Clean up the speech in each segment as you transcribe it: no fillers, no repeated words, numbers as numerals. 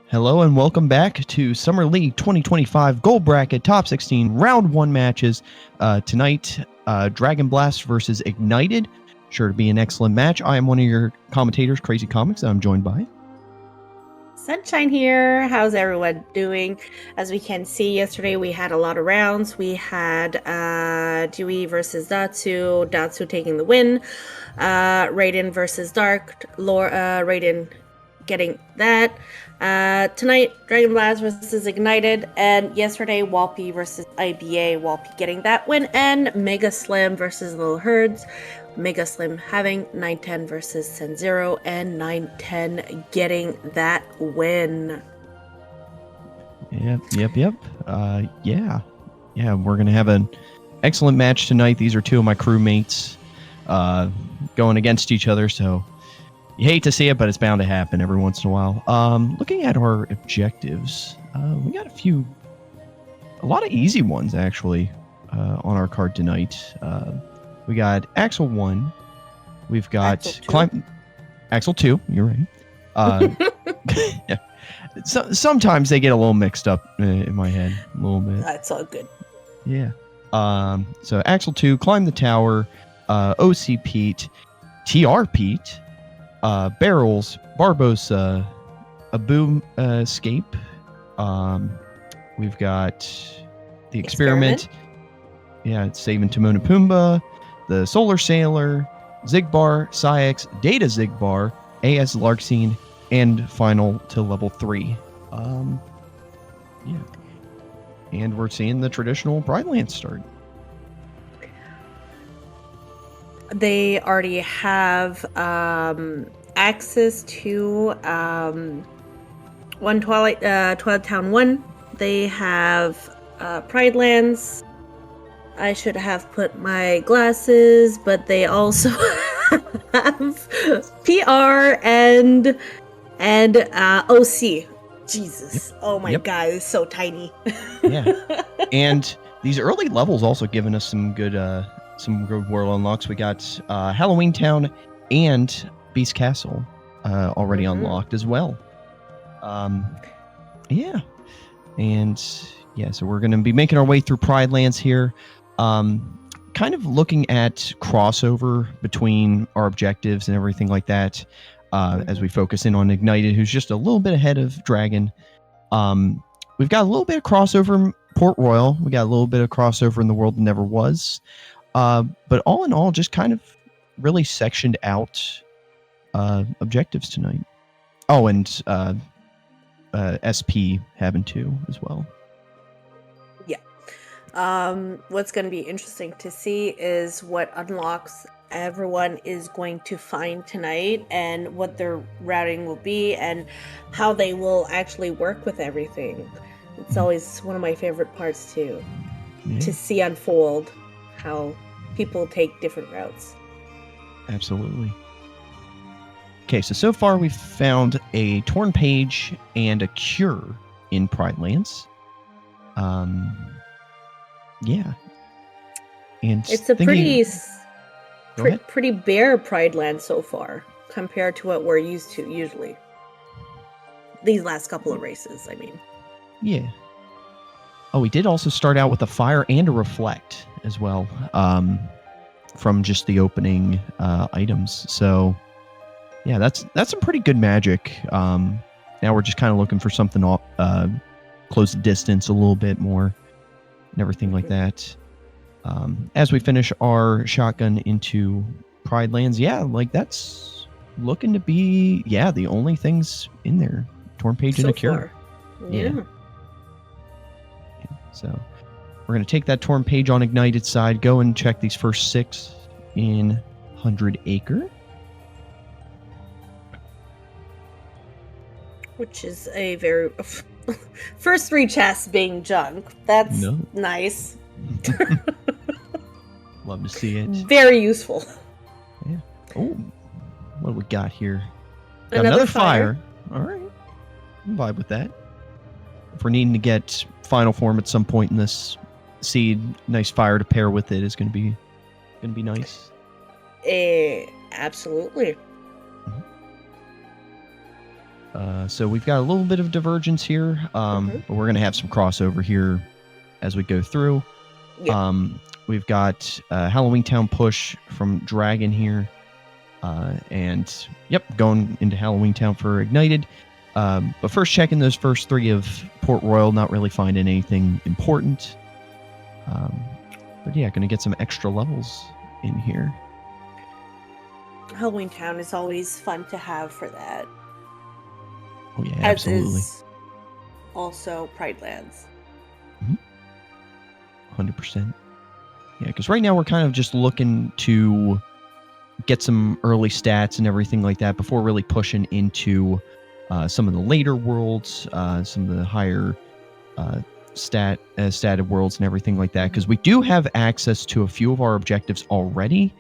Hello and welcome back to Summer League 2025 Gold Bracket Top 16 Round 1 matches. Tonight, Dragonblast versus Ignited. Sure to be an excellent match. I am one of your commentators, Crazy Comics, and I'm joined by... Sunshine here. How's everyone doing? As we can see, yesterday we had a lot of rounds. We had Dewey versus Datsu, Datsu taking the win. Raiden versus Dark, Raiden getting that. Tonight, Dragonblast versus Ignited, and yesterday, Walpy versus IBA, Walpy getting that win, and Mega Slim versus Little Herds. Mega Slim having 910 versus Senzero, and 910 getting that win. Yep. Yeah, we're going to have an excellent match tonight. These are two of my crewmates going against each other, so you hate to see it, but it's bound to happen every once in a while. Looking at our objectives, we got a lot of easy ones, actually, on our card tonight. We got Axel 1. We've got Axel 2. You're right. Yeah. Sometimes they get a little mixed up in my head, a little bit. That's all good. Yeah. So Axel 2, Climb the Tower, OC Pete, TR Pete, Barrels, Barbosa, a Boom Escape. We've got the Experiment. Yeah, it's Saving Timon and Pumbaa, the Solar Sailor, Zigbar, Syx, Data Zigbar, AS Larkseen, and final to level 3. Yeah. And we're seeing the traditional Pride Lance start. They already have access to Twilight Town 1. They have Pride Lands. I should have put my glasses, but they also have PR and OC. Jesus. Yep. Oh my God, it's so tiny. Yeah. And these early levels also giving us some good world unlocks. We got Halloween Town and Beast Castle already unlocked as well. Yeah. And yeah, so we're going to be making our way through Pride Lands here. Kind of looking at crossover between our objectives and everything like that as we focus in on Ignited, who's just a little bit ahead of Dragon. We've got a little bit of crossover in Port Royal. We got a little bit of crossover in the World That Never Was. But all in all, just kind of really sectioned out objectives tonight. Oh, and SP having 2 as well. What's going to be interesting to see is what unlocks everyone is going to find tonight and what their routing will be and how they will actually work with everything. It's always one of my favorite parts to see unfold how people take different routes. Absolutely. Okay, so far we've found a Torn Page and a Cure in Pride Lance. Yeah. And it's a pretty bare Pride Land so far compared to what we're used to usually. These last couple of races, I mean. Yeah. Oh, we did also start out with a Fire and a Reflect as well, from just the opening items. So yeah, that's some pretty good magic. Now we're just kind of looking for something close the distance a little bit more. And everything like that. As we finish our shotgun into Pride Lands, like that's looking to be, the only things in there. Torn Page and a Cure. Yeah. So we're going to take that Torn Page on Ignited side, go and check these first 6 in 100 Acre. Which is a very... First 3 chests being junk. That's nice. Love to see it. Very useful. Yeah. Oh, what do we got here? Got another fire. All right. I'm vibe with that. If we're needing to get final form at some point in this seed, nice fire to pair with it is going to be nice. Absolutely. So we've got a little bit of divergence here, but we're going to have some crossover here as we go through. Yeah. We've got Halloween Town push from Dragon here. And yep, going into Halloween Town for Ignited. But first checking those first 3 of Port Royal, not really finding anything important. But yeah, going to get some extra levels in here. Halloween Town is always fun to have for that. Oh yeah, As absolutely. is also Pride Lands. 100%. Yeah, because right now we're kind of just looking to get some early stats and everything like that before really pushing into some of the later worlds, some of the higher statted worlds and everything like that. Because we do have access to a few of our objectives already.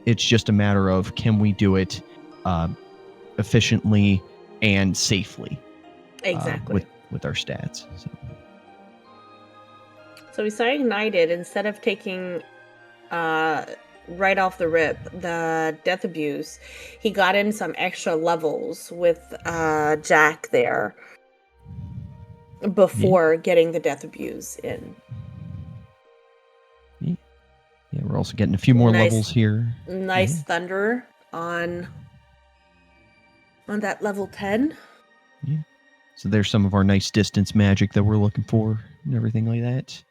It's just a matter of can we do it efficiently and safely. Exactly. With our stats. So we saw Ignited, instead of taking right off the rip the death abuse, he got in some extra levels with Jack there before getting the death abuse in. Yeah, we're also getting a few more levels here. Nice thunder on that level 10. Yeah. So there's some of our nice distance magic that we're looking for and everything like that.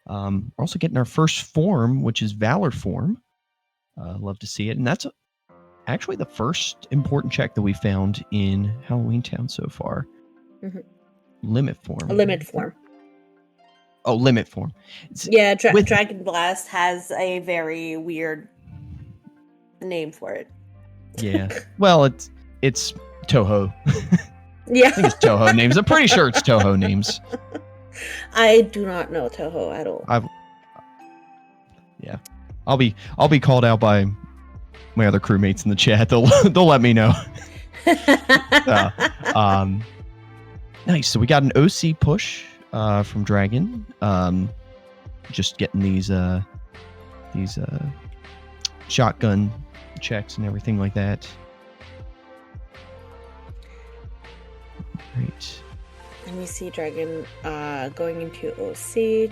We're also getting our first form, which is Valor form. Love to see it. And that's actually the first important check that we found in Halloween Town so far. Limit form. Limit form. Oh, limit form. Yeah, Dragonblast has a very weird name for it. Yeah. Well, it's Toho. Yeah. I think it's Toho names. I'm pretty sure it's Toho names. I do not know Toho at all. Yeah. I'll be called out by my other crewmates in the chat. They'll let me know. Nice. So we got an OC push from Dragon. Just getting these shotgun checks and everything like that. Great. Let me see Dragon going into OC.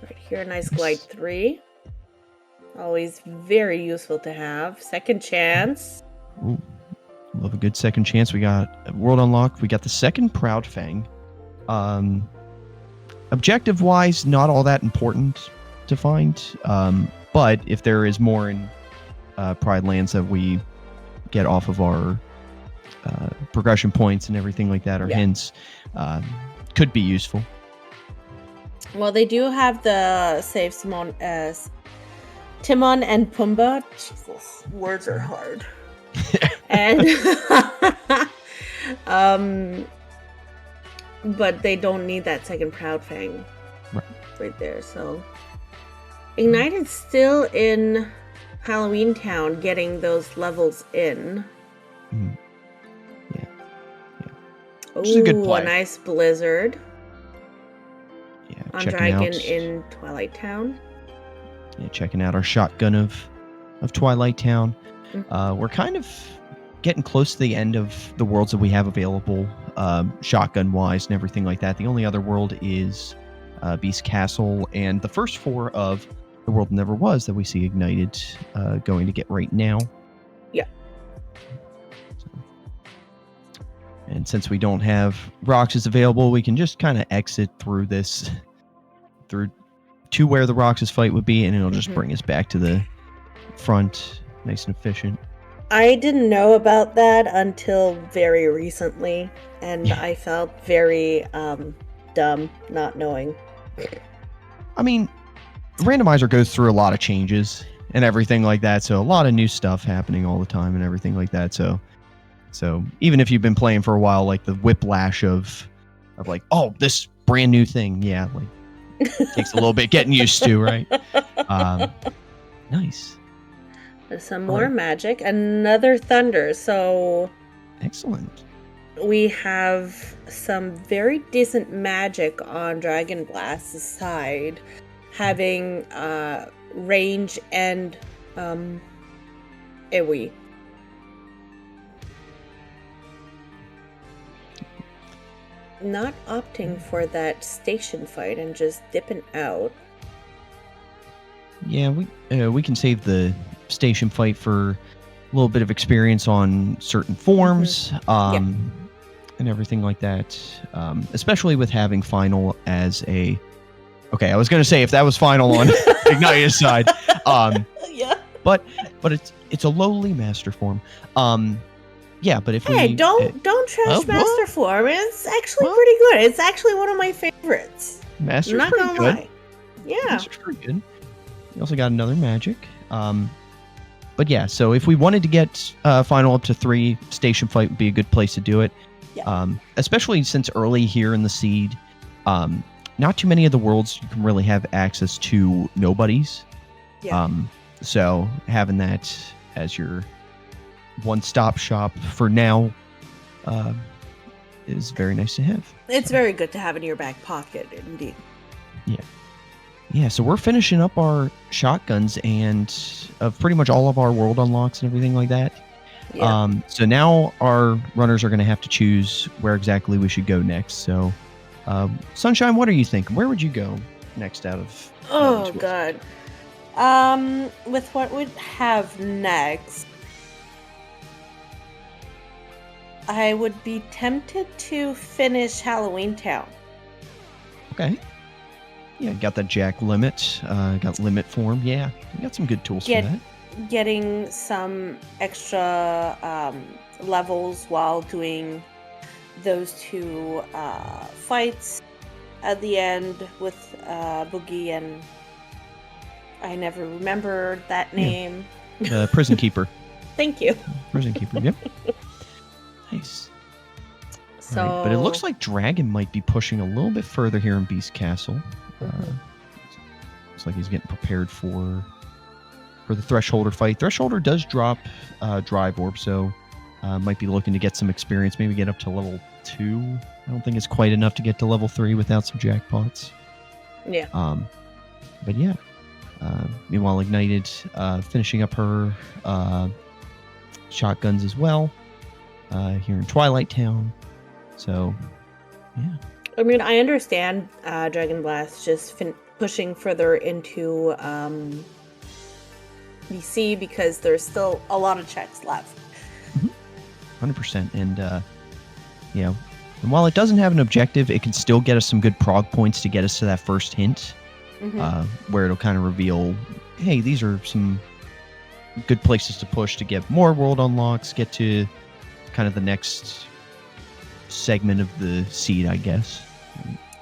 Right here, nice glide 3. Always very useful to have. Second chance. Ooh, love a good second chance. We got World Unlocked. We got the second Proud Fang. Objective-wise, not all that important to find. But if there is more in Pride Lands that we get off of our progression points and everything like that, or hints, could be useful. Well, they do have the save Timon and Pumbaa. Jesus, words are hard. And but they don't need that second Proud Fang right there. So Ignited's still in Halloween Town, getting those levels in. Yeah. Ooh, is a good play. A nice blizzard. Yeah, on Dragon in Twilight Town. Yeah, checking out our shotgun of Twilight Town. We're kind of getting close to the end of the worlds that we have available, shotgun-wise and everything like that. The only other world is Beast Castle, and the first 4 of the World Never Was that we see Ignited going to get right now. Yeah. And since we don't have Roxas available, we can just kind of exit through this, through to where the Roxas fight would be, and it'll just bring us back to the front, nice and efficient. I didn't know about that until very recently, and I felt very dumb not knowing. I mean, Randomizer goes through a lot of changes and everything like that, so a lot of new stuff happening all the time and everything like that. So even if you've been playing for a while, like the whiplash of like, oh, this brand new thing, yeah, like takes a little bit getting used to, right? Nice. There's some more magic, another thunder. So excellent. We have some very decent magic on Dragonblast's side, having range and Ewi. Not opting for that station fight and just dipping out. Yeah, we can save the station fight for a little bit of experience on certain forms, and everything like that. Especially with having final as a. Okay, I was gonna say if that was final on Ignited's side, Yeah. but it's a lowly master form. Yeah, but if Hey, we don't trash Master well, Form. It's actually pretty good. It's actually one of my favorites. Master's I'm not pretty gonna good. lie. Yeah. Master's pretty good. We also got another magic. But yeah, so if we wanted to get final up to 3, station fight would be a good place to do it. Yeah. Especially since early here in the seed, not too many of the worlds you can really have access to nobodies. Yeah. So having that as your one-stop shop for now is very nice to have. It's very good to have in your back pocket, indeed. Yeah, so we're finishing up our shotguns and pretty much all of our world unlocks and everything like that. Yeah. So now our runners are going to have to choose where exactly we should go next. So, Sunshine, what are you thinking? Where would you go next out of? Oh god. With what we'd have next, I would be tempted to finish Halloween Town. Okay. Yeah, got that Jack limit. Got limit form. Yeah, you got some good tools for that. Getting some extra levels while doing those 2 fights at the end with Boogie and I never remember that name. Prison Keeper. Thank you. Prison Keeper. Yep. Nice. So, right, but it looks like Dragon might be pushing a little bit further here in Beast Castle. Looks like he's getting prepared for the Thresholder fight. Thresholder does drop Drive Orb, so might be looking to get some experience, maybe get up to level 2. I don't think it's quite enough to get to level 3 without some jackpots. Yeah. But yeah. Meanwhile, Ignited finishing up her shotguns as well here in Twilight Town. So, yeah. I mean, I understand Dragonblast just pushing further into BC because there's still a lot of checks left. 100%. And, yeah. And while it doesn't have an objective, it can still get us some good prog points to get us to that first hint, where it'll kind of reveal, hey, these are some good places to push to get more world unlocks, get to kind of the next segment of the seed, I guess.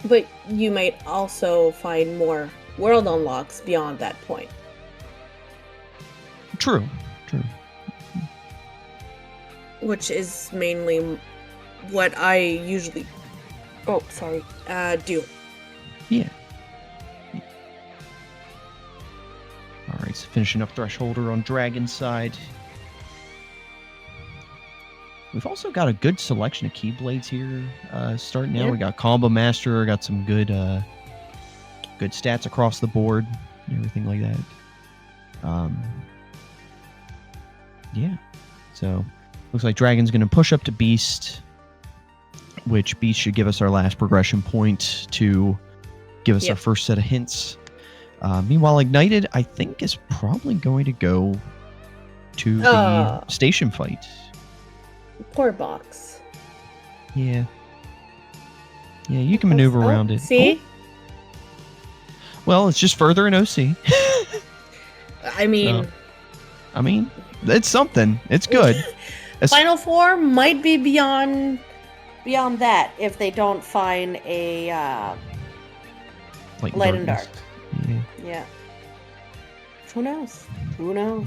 But you might also find more world unlocks beyond that point. True. Which is mainly what I usually do. Yeah. Alright, so finishing up Thresholder on Dragon's side. We've also got a good selection of Keyblades here starting now. Yeah. We got Combo Master, got some good stats across the board and everything like that. Yeah. So, looks like Dragon's going to push up to Beast, which Beast should give us our last progression point to give us our first set of hints. Meanwhile, Ignited, I think, is probably going to go to the station fight. Poor box. Yeah. Yeah, you can maneuver around it. See? Oh. Well, it's just further in OC. I mean, it's something. It's good. Final Form might be beyond that if they don't find a Light and Dark. Yeah. Who knows? Yeah.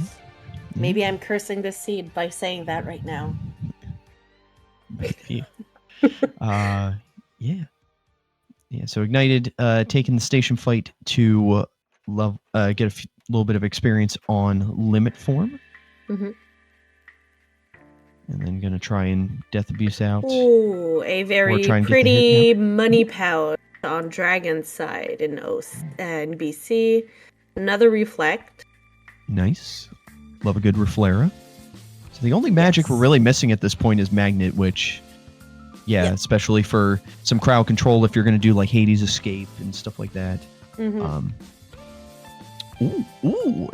Maybe I'm cursing this seed by saying that right now. Yeah. So Ignited taking the station fight to get a little bit of experience on limit form. And then gonna try and death abuse out. Ooh, a very pretty money pouch on Dragon's side in BC. Another reflect. Nice. Love a good Reflera. So the only magic we're really missing at this point is Magnet, which, especially for some crowd control if you're going to do like Hades Escape and stuff like that. Mm-hmm.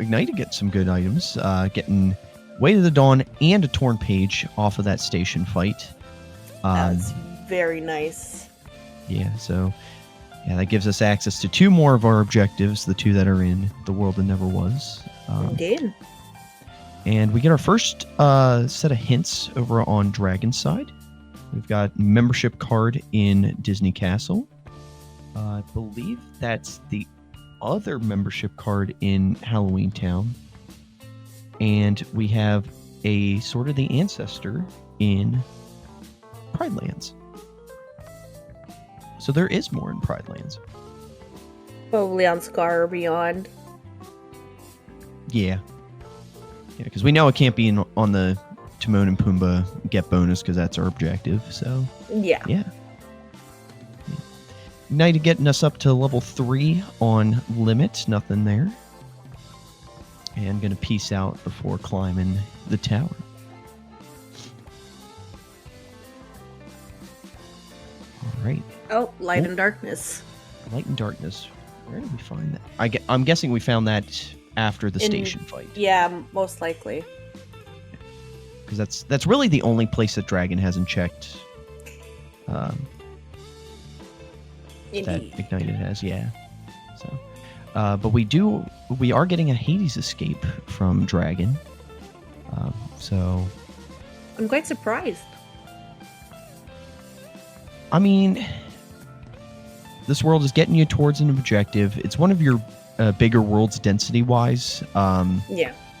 Ignited gets some good items. Getting Way to the Dawn and a Torn Page off of that station fight. That's very nice. Yeah, so that gives us access to 2 more of our objectives, the 2 that are in The World That Never Was. Indeed. And we get our first set of hints over on Dragon's side. We've got membership card in Disney Castle. I believe that's the other membership card in Halloween Town. And we have a Sword of the Ancestor in Pride Lands. So there is more in Pride Lands. Probably on Scar or Beyond. Yeah, because we know it can't be on the Timon and Pumbaa get bonus because that's our objective. So yeah. Ignited getting us up to level 3 on Limit. Nothing there. And gonna peace out before climbing the tower. All right. Oh, Light and Darkness. Light and Darkness. Where did we find that? I'm guessing we found that after the station fight. Yeah, most likely. Because that's really the only place that Dragon hasn't checked. That Ignited has, yeah. So, but we are getting a Hades Escape from Dragon. So I'm quite surprised. I mean, this world is getting you towards an objective. It's one of your bigger worlds density-wise.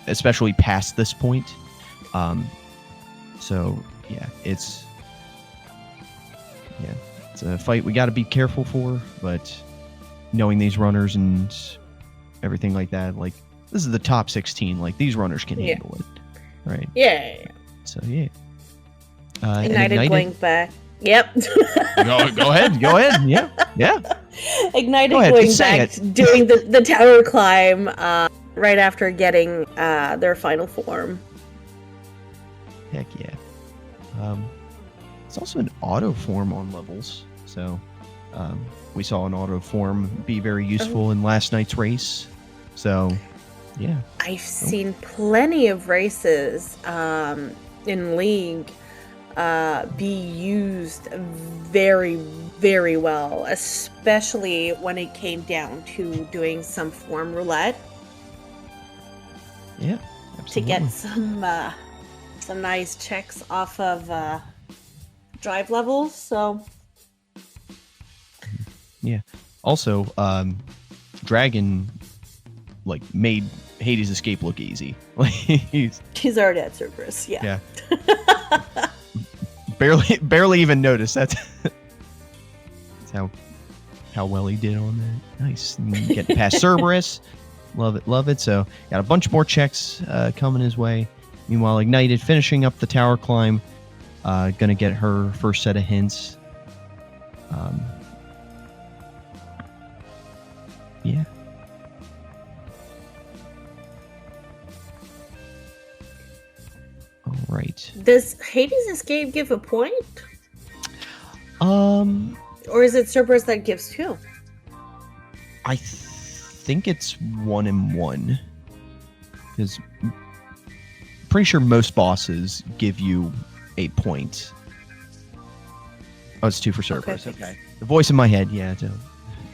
Especially past this point. So, it's a fight we got to be careful for, but knowing these runners and everything like that, like, this is the top 16. Like, these runners can handle it. Right? Yeah. So, yeah. Ignited going back. Yep. Go ahead. Yeah. Ignited going back, doing the tower climb right after getting their final form. Heck yeah. It's also an auto form on levels, so we saw an auto form be very useful in last night's race. So, yeah. I've seen plenty of races in League be used very, very well, especially when it came down to doing some form roulette. Yeah, absolutely. To get some nice checks off of drive levels. So yeah. Also, Dragon made Hades Escape look easy. He's already at Cerberus. Yeah. barely even noticed. That's how well he did on that. Nice. Getting past Cerberus. Love it. So got a bunch more checks coming his way. Meanwhile, Ignited finishing up the tower climb. Gonna get her first set of hints. Yeah. All right. Does Hades Escape give a point? Or is it Cerberus that gives 2? I think it's 1 and 1. Because pretty sure most bosses give you a point. Oh, it's 2 for Cerberus. Okay. The voice in my head,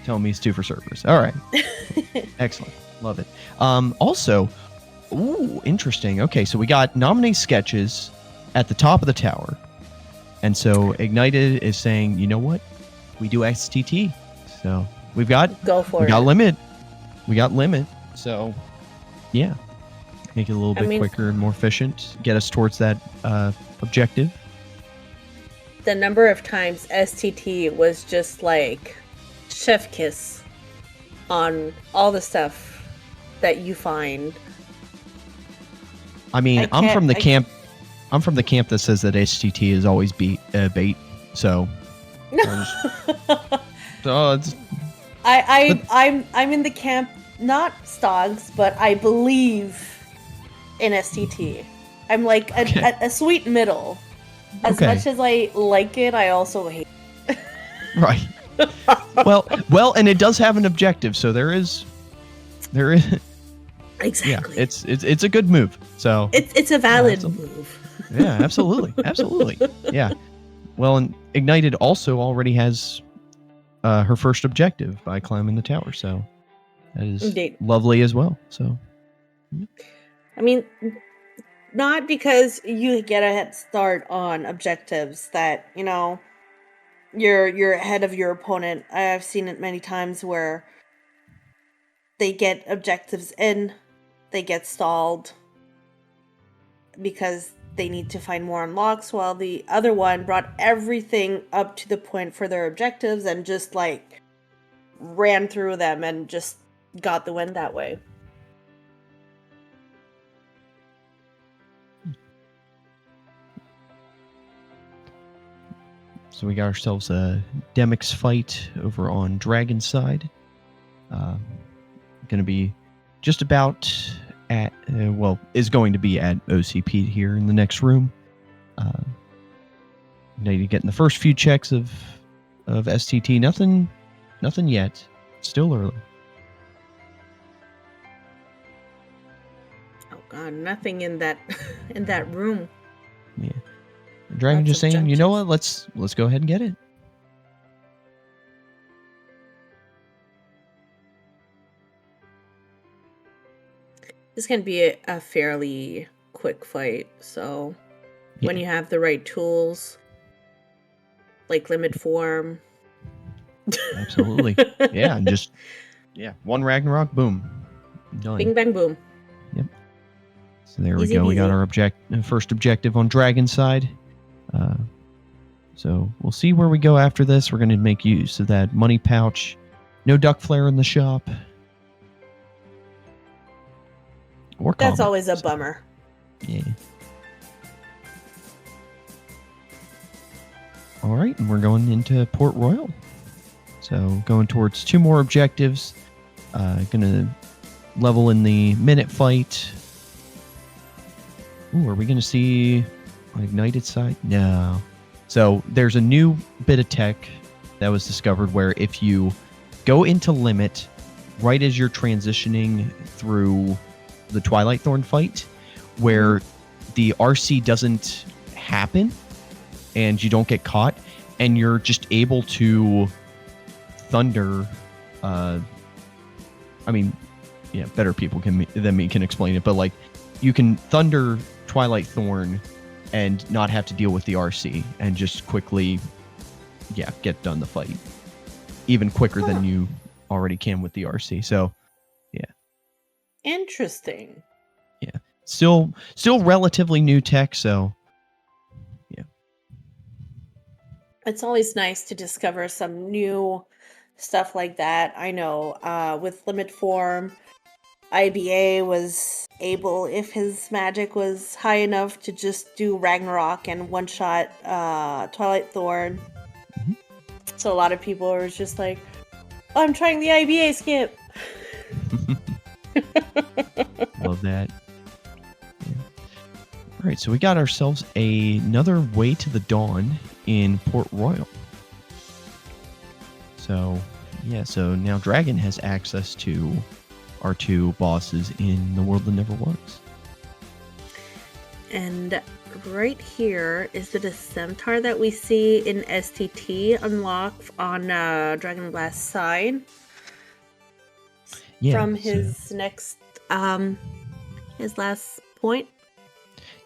tell me it's 2 for Cerberus. All right. Excellent. Love it. Also, interesting. Okay, so we got nominate sketches at the top of the tower. And so Ignited is saying, you know what? We do STT. So we've got limit. We got limit. So yeah. Make it a little bit quicker and more efficient. Get us towards that objective. The number of times STT was just like chef kiss on all the stuff that you find. I mean, I'm from the camp that says that STT is always bait. So, I'm in the camp, not Stogs, but I believe in STT. I'm like Okay. a sweet middle. As Okay. much as I like it, I also hate it. Right. Well, and it does have an objective, so there is. Exactly. Yeah, it's a good move. So it's a valid move. Yeah, absolutely, absolutely. Yeah. Well, and Ignited also already has her first objective by climbing the tower, so that is Indeed. lovely as well. So, I mean, not because you get a head start on objectives that you're ahead of your opponent. I've seen it many times where they get objectives in, they get stalled because they need to find more unlocks, while the other one brought everything up to the point for their objectives and just like ran through them and just got the win that way. So we got ourselves a Demix fight over on Dragon's side. Going to be just about at, is going to be at OCP here in the next room. Now you're getting the first few checks of STT. Nothing yet. Still early. Oh god, nothing in that in that room. Yeah. Dragon Lots just of saying, you know what? objectives. Let's go ahead and get it. This can be a fairly quick fight, so when Yeah. you have the right tools, like limit form. Absolutely. Yeah, and just one Ragnarok, boom. Done. Bing bang boom. Yep. So there Easy we go. We got peasy. our first objective on Dragon's side. So we'll see where we go after this. We're going to make use of that money pouch. No duck flare in the shop. Or That's comet, always a so, bummer. Yeah. All right, and we're going into Port Royal. So going towards 2 more objectives. Going to level in the minute fight. Ooh, are we going to see Ignited side? No. So there's a new bit of tech that was discovered where if you go into limit right as you're transitioning through the Twilight Thorn fight, where the RC doesn't happen and you don't get caught, and you're just able to thunder. Better people than me can explain it, but like you can thunder Twilight Thorn and not have to deal with the RC and just quickly, get done the fight, even quicker than you already can with the RC. So, Interesting. yeah, still relatively new tech. So, yeah, It's always nice to discover some new stuff like that. I know with limit form, IBA was able, if his magic was high enough, to just do Ragnarok and one-shot Twilight Thorn. Mm-hmm. So a lot of people were just like, oh, I'm trying the IBA skip. Love that. Yeah. All right, so we got ourselves another Way to the Dawn in Port Royal. So, so now Dragon has access to our 2 bosses in the world that never was. And right here is the Centaur that we see in STT unlock on Dragonblast side. Yeah, From his next his last point.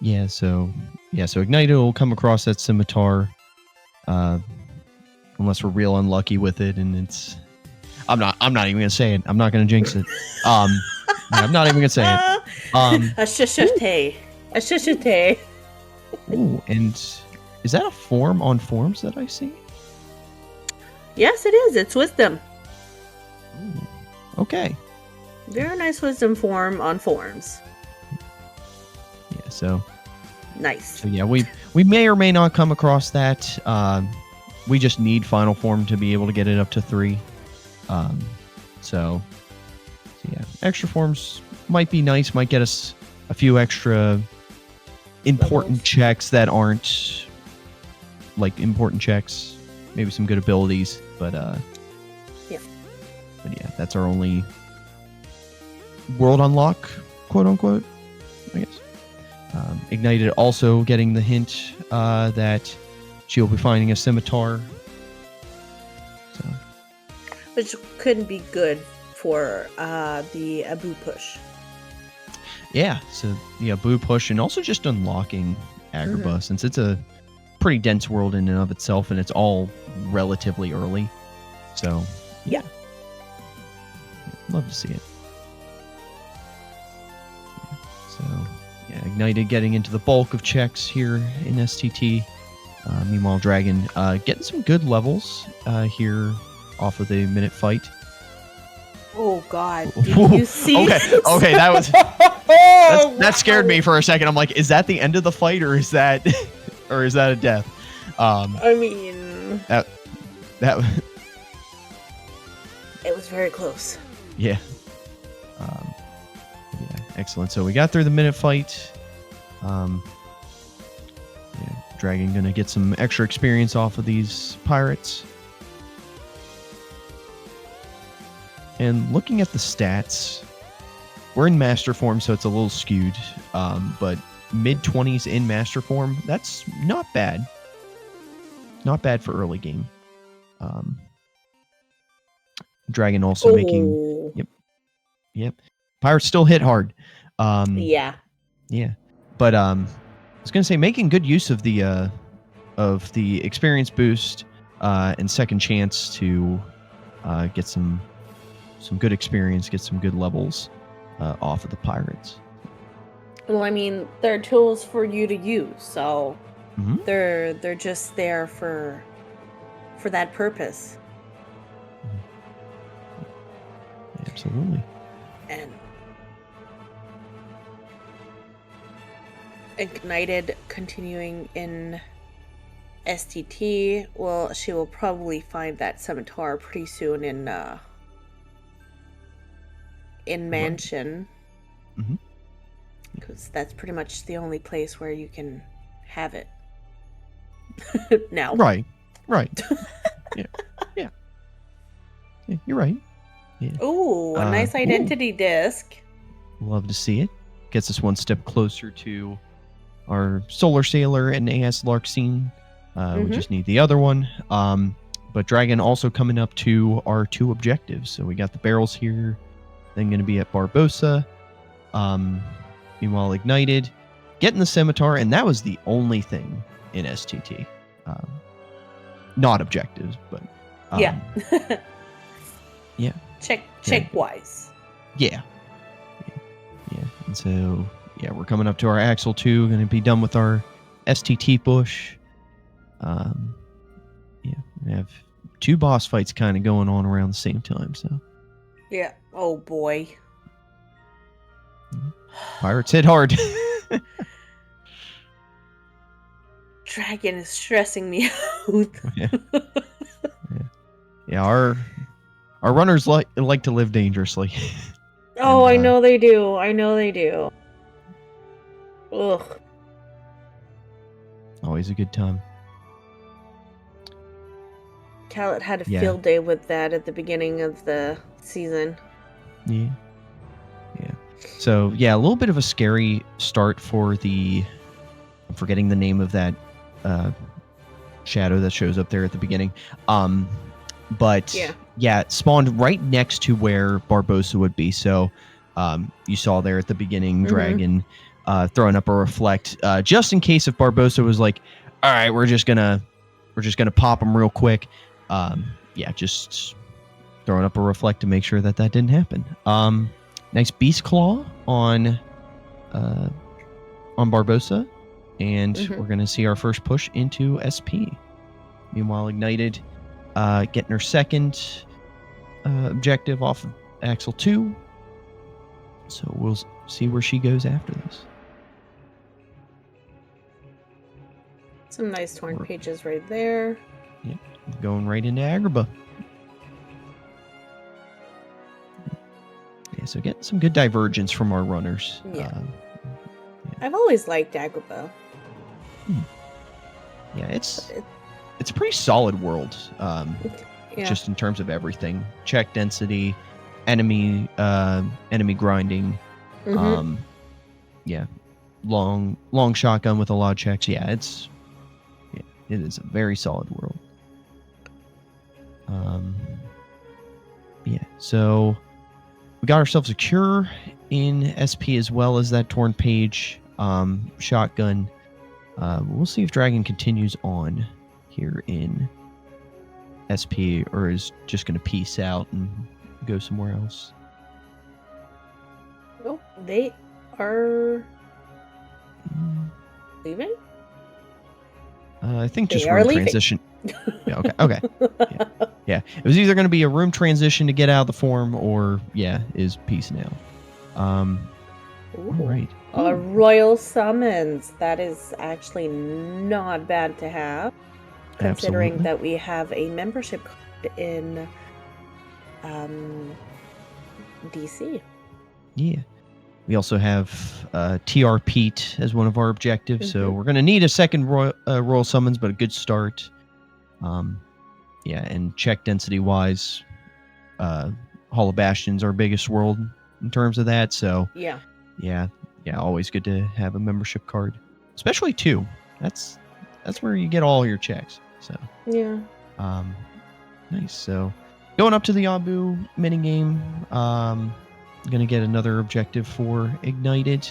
Yeah, so Ignited will come across that scimitar, unless we're real unlucky with it, and it's. I'm not even gonna say it. I'm not gonna jinx it. I'm not even gonna say it. A shishite. A shishite. Ooh, and is that a form on forms that I see? Yes, it is. It's wisdom. Ooh, okay. Very nice wisdom form on forms. Yeah, so Nice. So yeah, we may or may not come across that. We just need final form to be able to get it up to 3. So yeah, extra forms might be nice, might get us a few extra important Levels. checks that aren't like important checks. Maybe some good abilities, but Yeah. But yeah, that's our only world unlock, quote unquote, I guess. Ignited also getting the hint that she'll be finding a scimitar. So, Which couldn't be good for the Abu push. yeah, so the Abu push and also just unlocking Agrabah since it's a pretty dense world in and of itself and it's all relatively early. So, yeah. Love to see it. So, yeah, Ignited getting into the bulk of checks here in STT. Meanwhile, Dragon getting some good levels here off of the minute fight. Oh God! Did you see? Okay, that was that scared me for a second. I'm like, is that the end of the fight, or is that a death? I mean, that it was very close. Yeah. Yeah, excellent. So we got through the minute fight. Yeah, Dragon gonna get some extra experience off of these pirates. And looking at the stats, we're in master form, so it's a little skewed. But mid-20s in master form, that's not bad. Not bad for early game. Dragon also making... Yep. Pirates still hit hard. Yeah. Yeah. But I was going to say, making good use of the experience boost and second chance to get some good experience, get some good levels off of the pirates. Well, I mean, they're tools for you to use, so they're just there for that purpose. Absolutely. And Ignited continuing in STT. Well, she will probably find that scimitar pretty soon in Mansion. Because that's pretty much the only place where you can have it now. Right. Yeah, you're right. Yeah. Ooh, a nice identity disc. Love to see it. Gets us one step closer to our Solar Sailor and AS Larkseen. We just need the other one. But Dragon also coming up to our 2 objectives. So we got the barrels here. Then going to be at Barbossa. Meanwhile, Ignited. Getting the scimitar. And that was the only thing in STT. Not objectives, but... Yeah. Yeah. Check wise. Yeah. And so, yeah, we're coming up to our Axle 2. Going to be done with our STT push. Yeah, we have 2 boss fights kind of going on around the same time. So. Yeah. Oh boy. Pirates hit hard. Dragon is stressing me out. Yeah. Our runners like to live dangerously. Oh, I know they do. Ugh. Always a good time. Khaled had a field day with that at the beginning of the season. Yeah. So, yeah, a little bit of a scary start for I'm forgetting the name of that shadow that shows up there at the beginning. But yeah, it spawned right next to where Barbossa would be. So you saw there at the beginning, Dragon throwing up a reflect, just in case if Barbossa was like, all right, we're just gonna pop him real quick. Yeah, just throwing up a reflect to make sure that didn't happen. Nice Beast Claw on Barbossa, and we're gonna see our first push into SP. Meanwhile, Ignited getting her second objective off of Axle 2. So we'll see where she goes after this. Some nice torn pages right there. Yep, going right into Agrabah. Yeah, so getting some good divergence from our runners. Yeah. I've always liked Dagobah. Yeah, it's a pretty solid world. Yeah. Just in terms of everything, check density, enemy grinding, yeah, long shotgun with a lot of checks. Yeah, it is a very solid world. Yeah, so we got ourselves a cure in SP as well as that torn page shotgun. We'll see if Dragon continues on here in SP or is just going to peace out and go somewhere else. Nope, they are leaving. I think They just are room leaving. transition. Yeah, okay. Yeah. It was either going to be a room transition to get out of the form or, is peace now. All right. Royal summons. That is actually not bad to have, considering Absolutely. that we have a membership card in DC. Yeah. We also have TR Pete as one of our objectives, so we're going to need a second royal summons, but a good start. And check density-wise, Hall of Bastion's our biggest world in terms of that, so yeah, always good to have a membership card, especially 2. That's where you get all your checks. So yeah, nice. So going up to the Abu minigame, gonna get another objective for Ignited,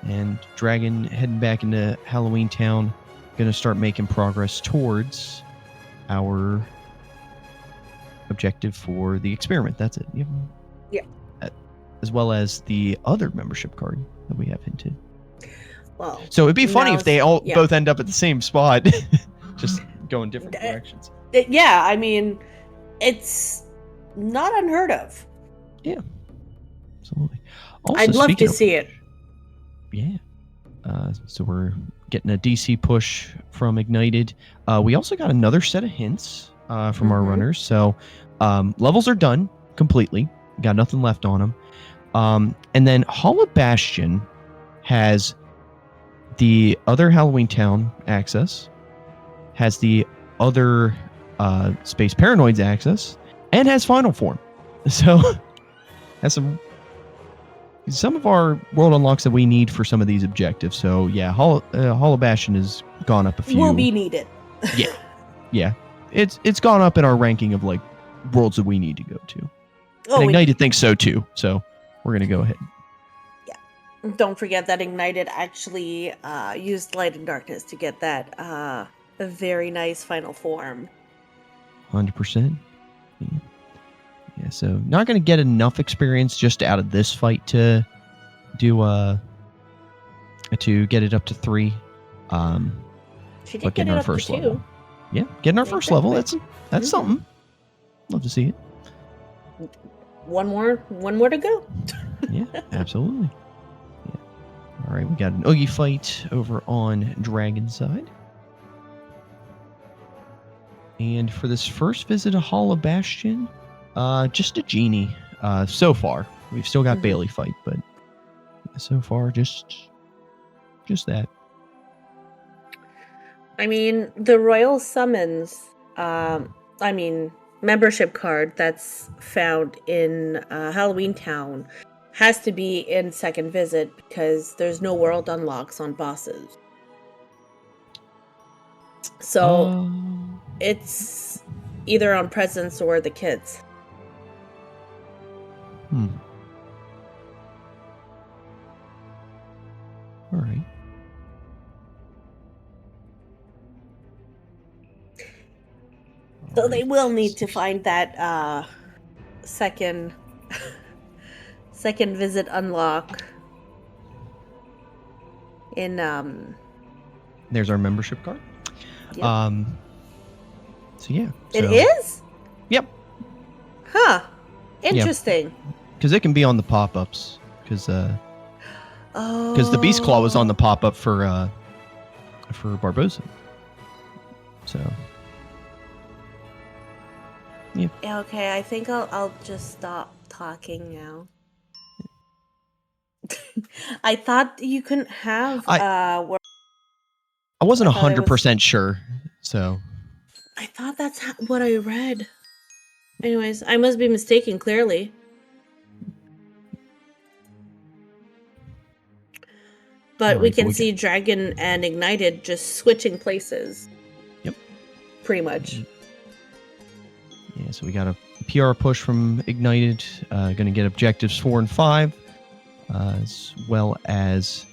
and Dragon heading back into Halloween Town, gonna start making progress towards our objective for the experiment. That's it. Yeah. As well as the other membership card that we have hinted. Well, so it'd be funny if they all both end up at the same spot, just going different directions. Yeah, I mean, it's not unheard of. Yeah, absolutely. Also, I'd love to see it. Yeah. So we're getting a DC push from Ignited. We also got another set of hints from our runners. So levels are done completely. Got nothing left on them. And then Hall of Bastion has the other Halloween Town access, has the other Space Paranoids access, and has Final Form. So has some of our world unlocks that we need for some of these objectives. So yeah, Hall of Bastion has gone up a few. Will be needed. Yeah. It's gone up in our ranking of like worlds that we need to go to. Oh, and Ignited thinks so too. So we're gonna go ahead. Yeah. Don't forget that Ignited actually used Light and Darkness to get that a very nice final form. 100%. Yeah, so not going to get enough experience just out of this fight to do to get it up to 3. She did but getting our first level. Yeah, getting our first level. That's something. Love to see it. One more to go. Yeah, absolutely. Yeah. All right, we got an Oogie fight over on Dragon side. And for this first visit to Hall of Bastion, just a genie. So far, we've still got Bailey fight, but so far, just that. I mean, the Royal Summons, membership card that's found in Halloween Town has to be in second visit because there's no world unlocks on bosses. So it's either on presents or the kids. All right. So they will need to find that second visit unlock in There's our membership card. Yep. So yeah. It is? Yep. Huh. Interesting. Because it can be on the pop-ups. Because the Beast Claw was on the pop-up for Barbosa. So. Yeah. Okay, I think I'll just stop talking now. I thought you couldn't have I wasn't I thought it was 100% sure, so I thought that's what I read. Anyways, I must be mistaken clearly. But we alright, but can we see got Dragon and Ignited just switching places. Yep. Pretty much. Yeah, so we got a PR push from Ignited, gonna get objectives 4 and 5, as well as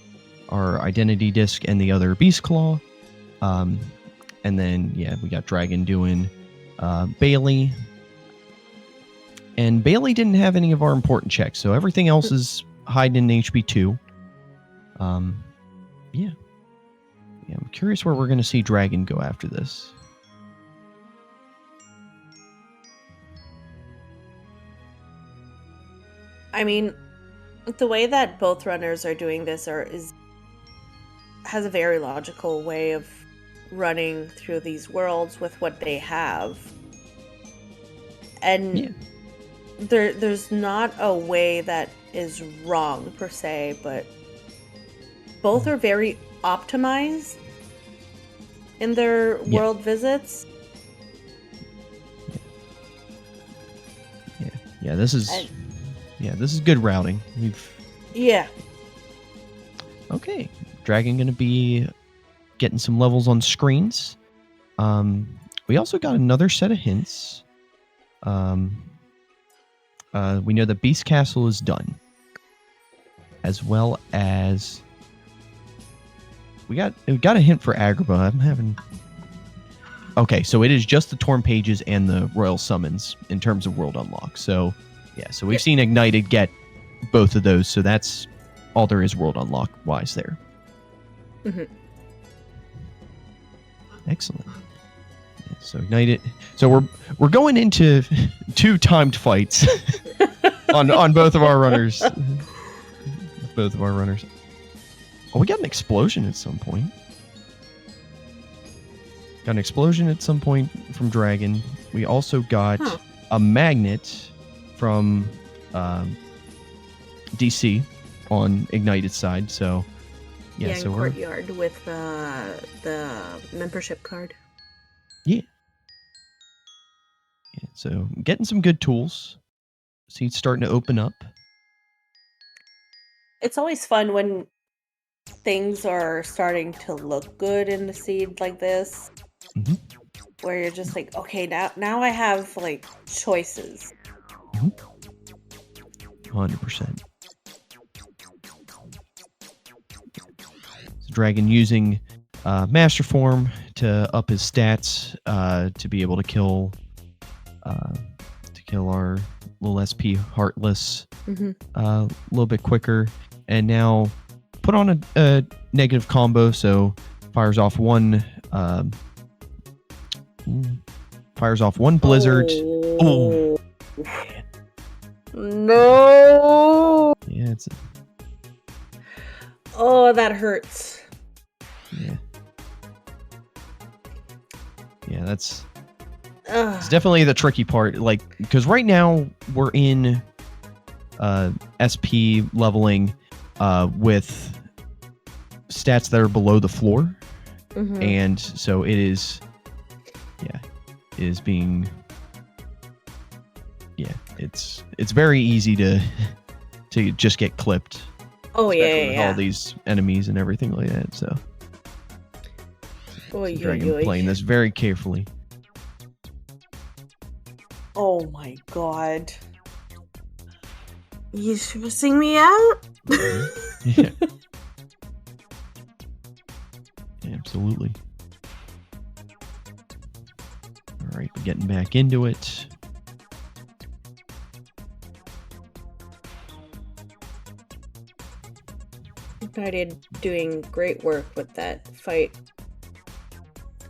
our Identity Disc and the other Beast Claw. And then, yeah, we got Dragon doing Bailey. And Bailey didn't have any of our important checks, so everything else is hiding in HP2. Yeah. Yeah, I'm curious where we're going to see Dragon go after this. I mean, the way that both runners are doing this has a very logical way of running through these worlds with what they have. And Yeah. there's not a way that is wrong per se, but both are very optimized in their world visits. Yeah, this is good routing. Yeah. Okay. Dragon going to be getting some levels on screens. We also got another set of hints. We know that Beast Castle is done, as well as we got a hint for Agrabah. I'm having. Okay, so it is just the Torn Pages and the Royal Summons in terms of world unlock. So, yeah, so we've seen Ignited get both of those. So that's all there is world unlock wise there. Mm-hmm. Excellent. So Ignited. So we're going into 2 timed fights on both of our runners. Both of our runners. Oh, we got an explosion at some point. Got an explosion at some point from Dragon. We also got a magnet from DC on Ignited side. So yeah, so in Courtyard with the membership card. Yeah. So getting some good tools. See, it's starting to open up. It's always fun when things are starting to look good in the seed like this. Mm-hmm. Where you're just like, okay, now I have like choices. 100%. Dragon using Master Form to up his stats to be able to kill our little SP Heartless a little bit quicker, and now put on a negative combo, so fires off one blizzard. Oh. No. Yeah, it's. Oh, that hurts. Yeah. Yeah, that's. It's definitely the tricky part, like, because right now we're in SP leveling with stats that are below the floor, and so it is being it's very easy to just get clipped. Oh yeah, with all these enemies and everything like that. So, Dragon playing this very carefully. Oh my god. You stressing me out? Yeah. Absolutely. All right, we're getting back into it. United doing great work with that fight.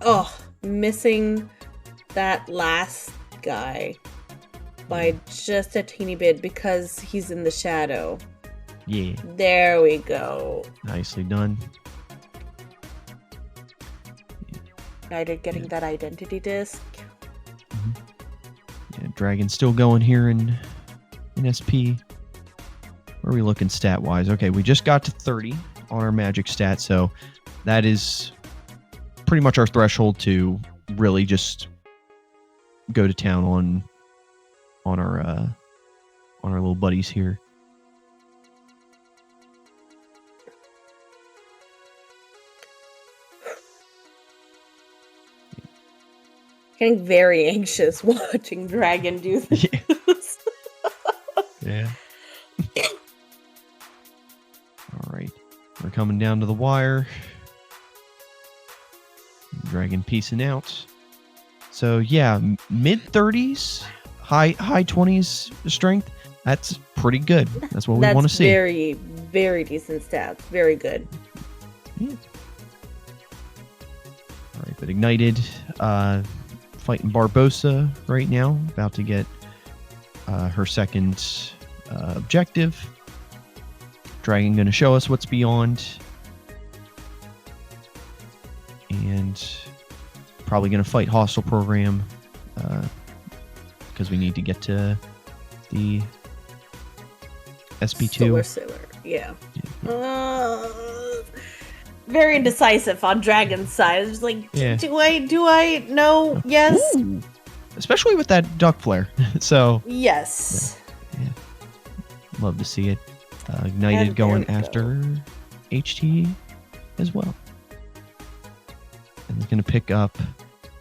Oh, missing that last guy by just a teeny bit because he's in the shadow. Yeah. There we go. Nicely done. United getting that identity disc. Yeah, Dragon's still going here in SP. where are we looking stat-wise? Okay, we just got to 30 on our magic stat, so that is pretty much our threshold to really just go to town on our little buddies here. Getting very anxious watching Dragon do this. Yeah. All right. We're coming down to the wire. Dragon peacing out. So yeah, mid 30s, high 20s strength. That's pretty good. That's what we want to see. Very, very decent stats. Very good. Yeah. All right, but Ignited fighting Barbosa right now, about to get her second objective. Dragon going to show us what's beyond. And probably going to fight Hostile Program because we need to get to the SP2. Solar, yeah. Very indecisive on Dragon's side. It's like, do I? No, yes. Ooh. Especially with that duck flare. So yes. Yeah. Love to see it. Ignited going after HT as well. And it's going to pick up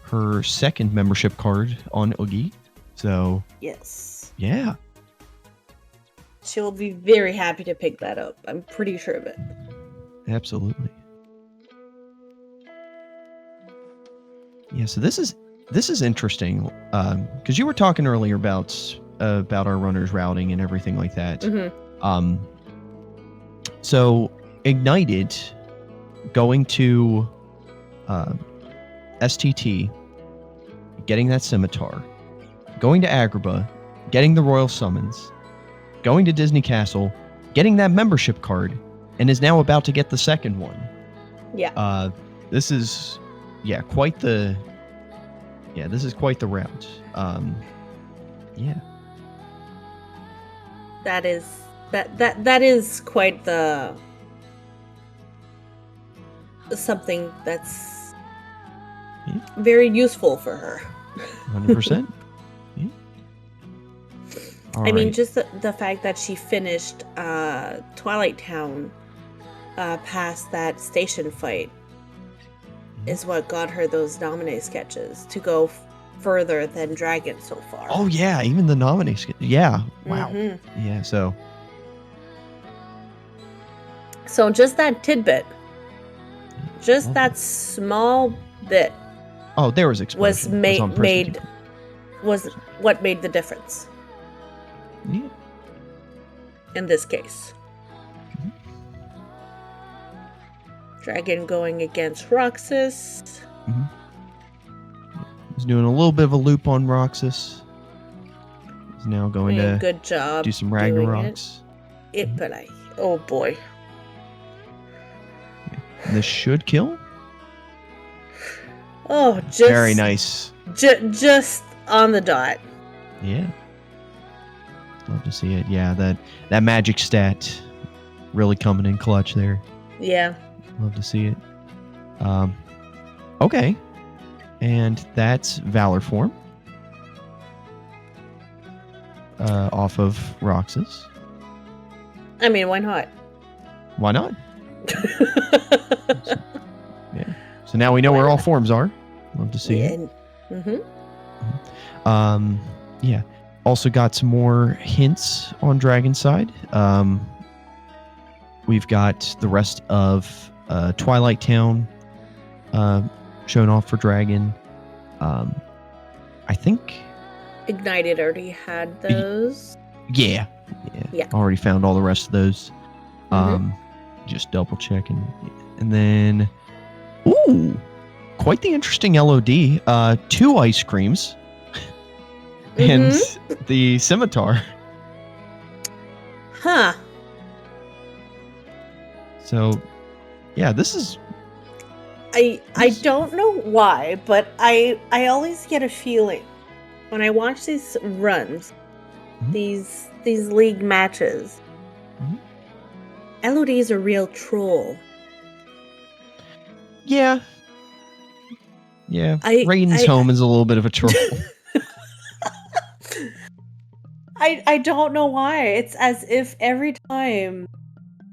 her second membership card on Oogie. So yes. Yeah. She'll be very happy to pick that up. I'm pretty sure of it. Absolutely. Yeah, so this is interesting because you were talking earlier about our runners routing and everything like that. Mm-hmm. So Ignited going to STT, getting that scimitar, going to Agrabah, getting the Royal Summons, going to Disney Castle, getting that membership card, and is now about to get the second one. Yeah. This is quite the route. Yeah. That is quite the something that's very useful for her. 100%. Yeah. I mean, just the fact that she finished Twilight Town past that station fight is what got her those nominee sketches to go further than Dragon so far. Oh yeah, even the nominee sketch. Yeah. Wow. Mm-hmm. Yeah. So just that tidbit, just that small bit. Oh, there was explosion. Was what made the difference. Yeah. In this case. Dragon going against Roxas. Mm-hmm. He's doing a little bit of a loop on Roxas. He's now going to good job do some Ragnaroks. Oh boy. Yeah. This should kill. Oh, just very nice. Just on the dot. Yeah. Love to see it. Yeah, that magic stat really coming in clutch there. Yeah. Love to see it. Okay. And that's Valor form. Off of Roxas. I mean, why not? Why not? Yeah. So now we know where all forms are. Love to see it. Mm-hmm. Yeah. Also got some more hints on Dragon's side. We've got the rest of Twilight Town shown off for Dragon. I think Ignited already had those. Yeah. Already found all the rest of those. Just double checking. And then quite the interesting LOD. 2 ice creams. And the scimitar. Huh. So, yeah, this is... I don't know why, but I always get a feeling when I watch these runs, these league matches, LOD is a real troll. Yeah. Raiden's home is a little bit of a troll. I don't know why. It's as if every time,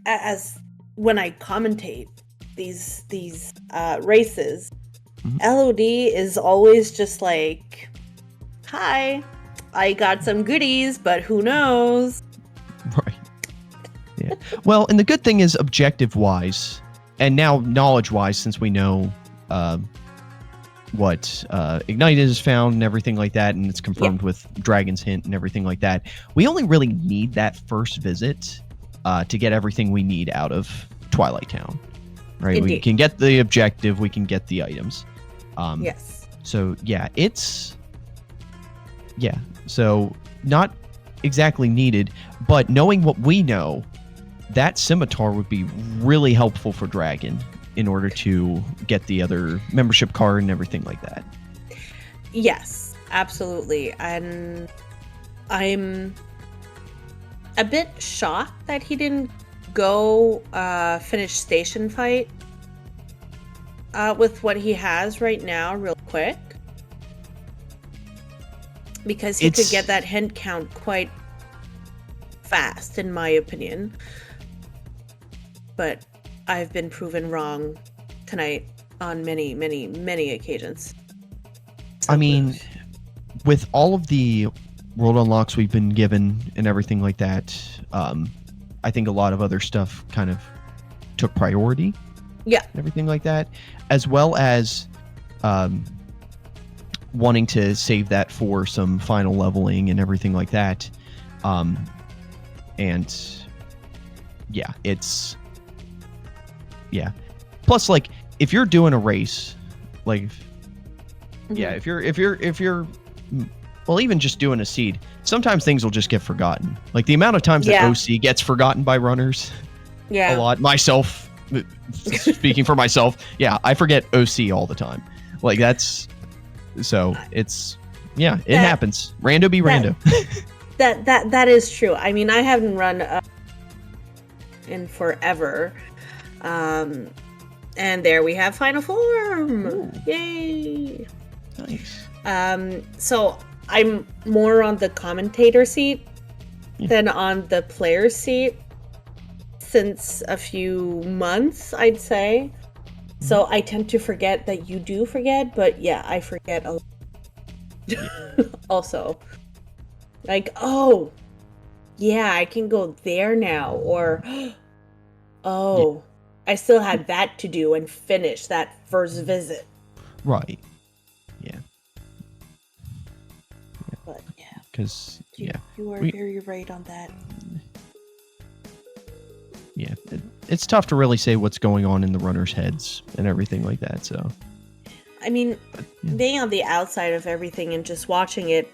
as when I commentate these races, LOD is always just like, "Hi, I got some goodies, but who knows?" Right. Yeah. Well, and the good thing is, objective-wise, and now knowledge-wise, since we know what Ignited has found and everything like that, and it's confirmed with Dragon's Hint and everything like that, we only really need that first visit to get everything we need out of Twilight Town. Right? Indeed. We can get the objective, we can get the items. Yes. So, so not exactly needed, but knowing what we know, that scimitar would be really helpful for Dragon in order to get the other membership card and everything like that. Yes, absolutely. And I'm a bit shocked that he didn't go finish station fight with what he has right now real quick. Because he could get that hint count quite fast, in my opinion. But I've been proven wrong tonight on many, many, many occasions. So I mean, with all of the world unlocks we've been given and everything like that, I think a lot of other stuff kind of took priority. Yeah. And everything like that, as well as wanting to save that for some final leveling and everything like that. And yeah, it's... Yeah. Plus, like, if you're doing a race, like, yeah, if you're, well, even just doing a seed, sometimes things will just get forgotten. Like the amount of times that OC gets forgotten by runners, a lot. Myself, speaking for myself, I forget OC all the time. Like that's, so it's, it happens. Rando be rando. That is true. I mean, I haven't run in forever. And there we have final form. Ooh. Yay! Nice. So I'm more on the commentator seat than on the player seat since a few months, I'd say. So I tend to forget that you do forget, but I forget a lot. Also. Like, oh, I can go there now, or I still had that to do and finish that first visit. Right. Yeah. But because you are very right on that. Yeah, it's tough to really say what's going on in the runners' heads and everything like that. So, I mean, being on the outside of everything and just watching it,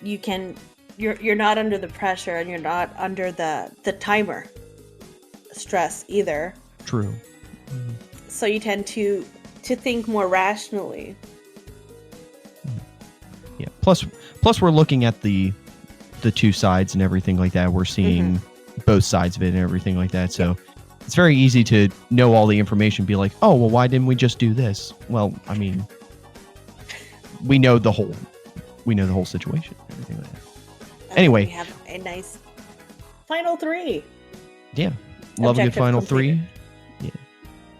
you're not under the pressure and you're not under the timer stress either. True. So you tend to think more rationally. Yeah. Plus we're looking at the two sides and everything like that. We're seeing both sides of it and everything like that. So it's very easy to know all the information, be like, oh, well, why didn't we just do this? Well, I mean, we know the whole situation, everything like that. Anyway, we have a nice final 3. Yeah. Love a good final completed. 3. Yeah.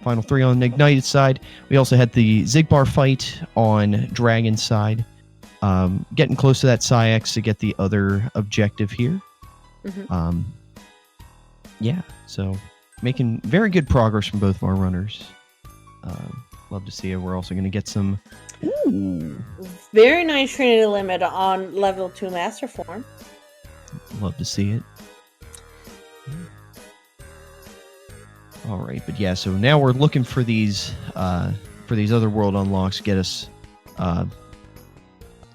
Final 3 on the Ignited side. We also had the Zigbar fight on Dragon's side. Getting close to that Psyx to get the other objective here. So making very good progress from both of our runners. Love to see it. We're also going to get some very nice Trinity limit on level 2 Master Form. Love to see it. All right, but so now we're looking for these other world unlocks, get us a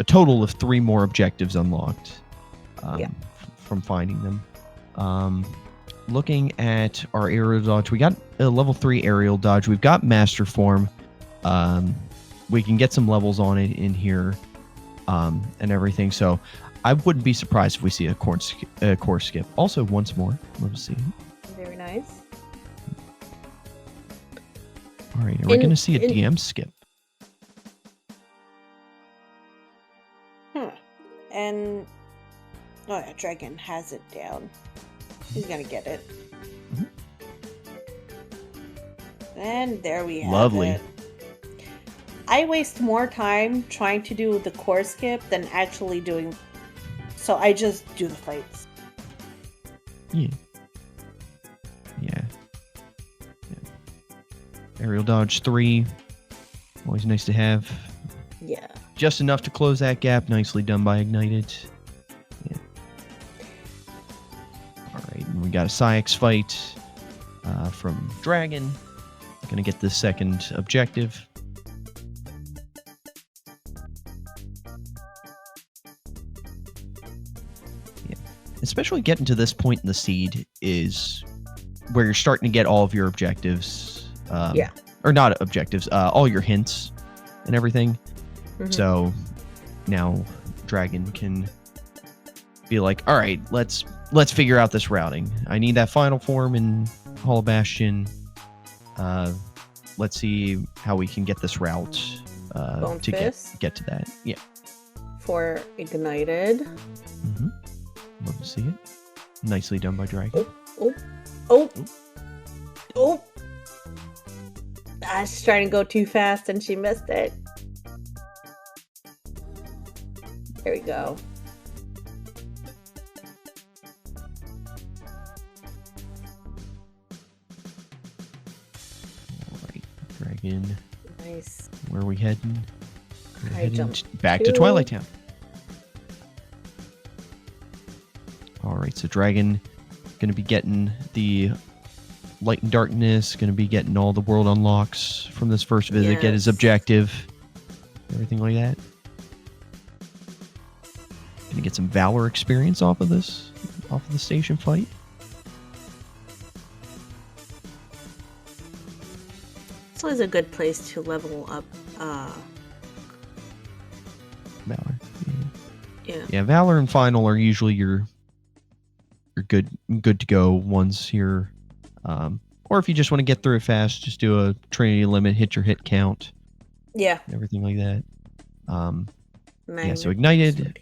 total of 3 more objectives unlocked from finding them. Looking at our aerial dodge, we got a level 3 aerial dodge. We've got Master Form. We can get some levels on it in here and everything. So I wouldn't be surprised if we see a course skip. Also, once more, let's see. Very nice. All right, are we going to see a DM skip? And oh yeah, Dragon has it down. He's gonna get it. And there we have Lovely. it. I waste more time trying to do the core skip than actually doing. So I just do the fights. Yeah. Aerial dodge 3. Always nice to have. Yeah. Just enough to close that gap. Nicely done by Ignited. Yeah. All right, and we got a Psyx fight from Dragon. Gonna get the second objective. Yeah. Especially getting to this point in the seed is where you're starting to get all of your objectives. Yeah. Or not objectives, all your hints and everything. Mhm. So now Dragon can be like, all right, let's figure out this routing. I need that final form in Hall of Bastion. Let's see how we can get this route to get to that. Yeah. For Ignited. Mm-hmm. Love to see it. Nicely done by Dragon. Oh! She's trying to go too fast and she missed it. There we go. Alright, Dragon. Nice. Where are we heading? We're I heading jumped back to Twilight Town. Alright, so Dragon gonna be getting the Light and Darkness, gonna be getting all the world unlocks from this first visit, get his objective, everything like that. Gonna get some Valor experience off of the station fight. This was a good place to level up. Valor. Yeah. Yeah, Valor and Final are usually your good to go ones here. Or if you just want to get through it fast, just do a Trinity limit, hit your hit count. Yeah. Everything like that. Yeah, so Ignited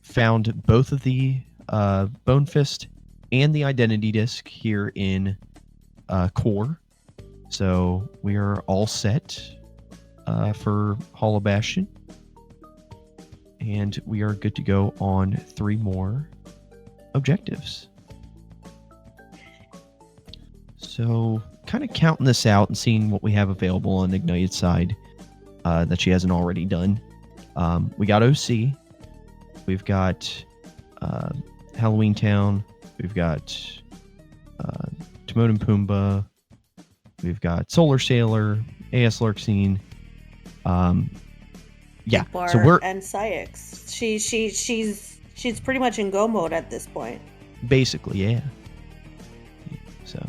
found both of the Bone Fist and the Identity Disc here in Core. So we are all set for Hall of Bastion. And we are good to go on 3 more objectives. So kind of counting this out and seeing what we have available on the Ignited side that she hasn't already done. We got OC. We've got Halloween Town. We've got Timon and Pumbaa. We've got Solar Sailor, AS Lurkscene. Yeah, Bar so we're and Psyx. She's pretty much in go mode at this point. Basically, yeah. So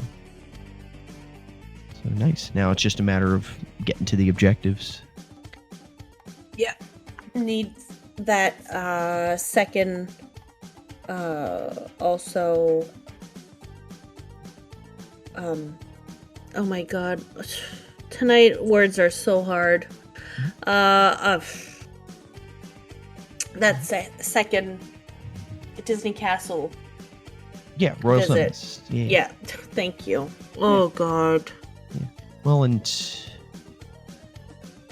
nice. Now it's just a matter of getting to the objectives. Yeah. Need that second also oh my god. Tonight words are so hard. That's second Disney Castle. Yeah, Royal visit. Summons. Yeah, thank you. Oh god. Yeah. Well, and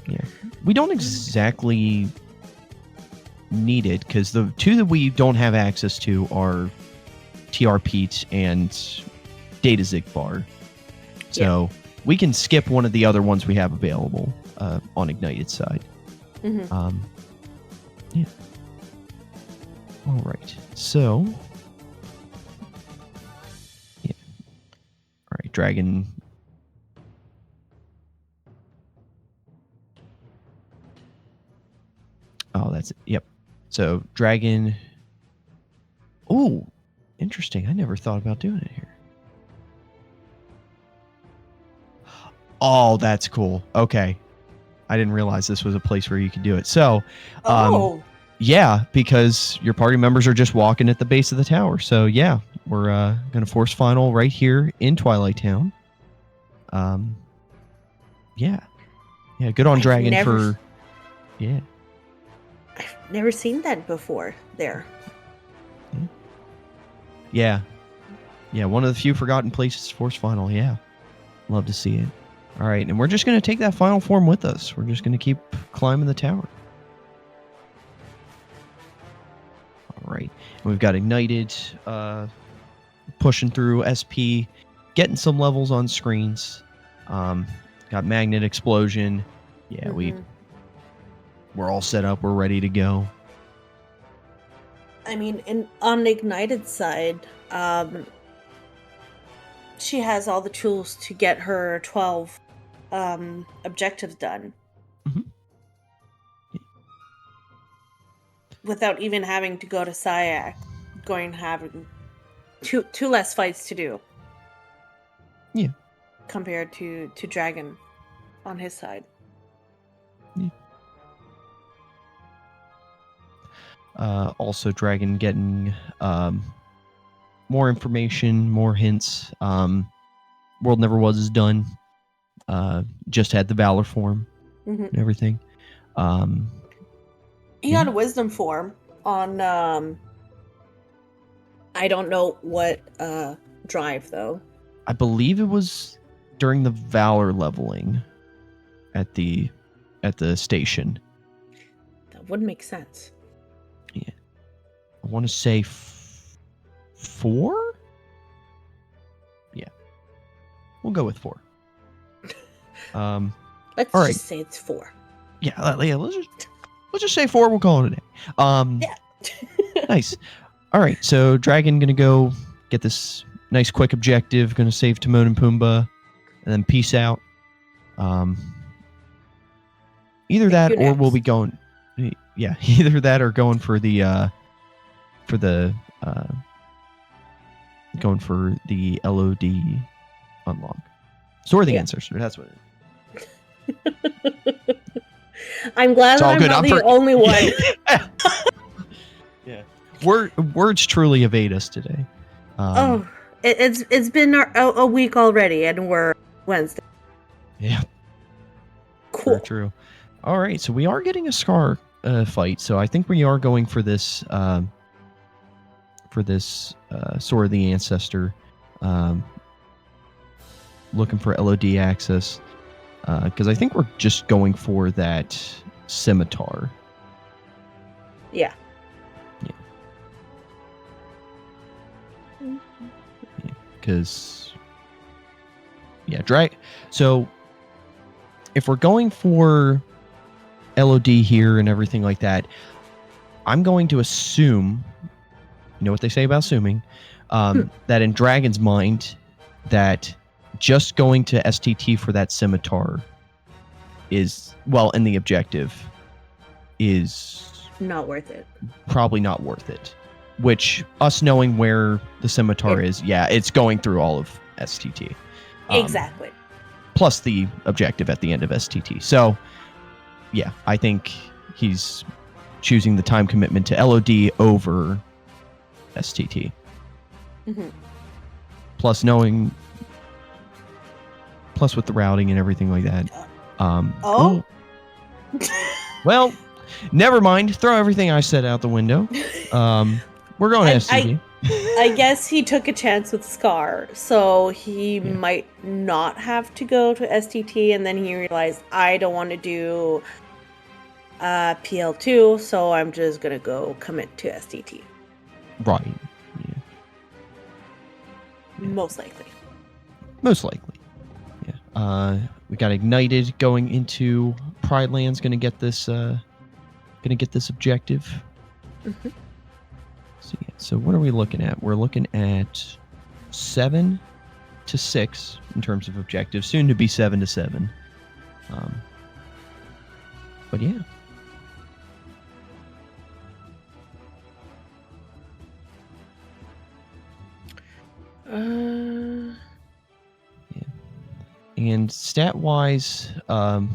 yeah, we don't exactly need it because the 2 that we don't have access to are TR Pete and Data Zigbar. So we can skip one of the other ones we have available on Ignited side. Mm-hmm. Yeah. All right. So, yeah. All right, Dragon. Oh, that's it. Yep. So, Dragon. Oh, interesting. I never thought about doing it here. Oh, that's cool. Okay. I didn't realize this was a place where you could do it. So, yeah, because your party members are just walking at the base of the tower. So, yeah, we're going to force final right here in Twilight Town. Yeah. Yeah, good on I've Dragon never- for... Yeah. I've never seen that before there. Yeah. Yeah, one of the few forgotten places Force Final. Yeah. Love to see it. All right, and we're just going to take that final form with us. We're just going to keep climbing the tower. All right. And we've got Ignited pushing through SP, getting some levels on screens. Got Magnet Explosion. Yeah, we're all set up. We're ready to go. I mean, on Ignited side, she has all the tools to get her 12 objectives done. Mhm. Without even having to go to Syac, having two less fights to do. Yeah. Compared to Dragon on his side. Yeah. Also, Dragon getting more information, more hints. World Never Was is done. Just had the Valor form and everything. He got a Wisdom form on I don't know what drive though. I believe it was during the Valor leveling at the station. That would make sense. Yeah. I want to say 4? Yeah. We'll go with 4. Let's all just right. say it's 4. Yeah, let's just say 4. We'll call it a day. Yeah. Nice. All right, so Dragon gonna go get this nice quick objective. Gonna save Timon and Pumbaa, and then peace out. Either that or we'll be going. Yeah, either that or going for the going for the LOD unlock. Sword of the Ancestor. That's what it is. I'm glad that I'm not the only one. Yeah. Words truly evade us today. It's been a week already, and we're Wednesday. Yeah. Cool. Very true. All right, so we are getting a Scar fight, so I think we are going for this Sword of the Ancestor, looking for LOD access, because I think we're just going for that Scimitar. Yeah. Because so if we're going for LOD here and everything like that, I'm going to assume, you know what they say about assuming, that in Dragon's mind, that just going to STT for that Scimitar is, well, in the objective, is not worth it. Probably not worth it. Which, us knowing where the Scimitar is, yeah, it's going through all of STT. Exactly. Plus the objective at the end of STT. So, yeah, I think he's choosing the time commitment to LOD over STT. Plus with the routing and everything like that. Well, never mind. Throw everything I said out the window. We're going to STT. I guess he took a chance with Scar, so he might not have to go to STT, and then he realized, I don't want to do PL2, so I'm just going to go commit to STT. Right. Yeah. Most likely. Yeah. We got Ignited going into Pride Land's going to get this objective. So what are we looking at? We're looking at 7 to 6 in terms of objectives, soon to be 7 to 7. But yeah. And stat-wise, both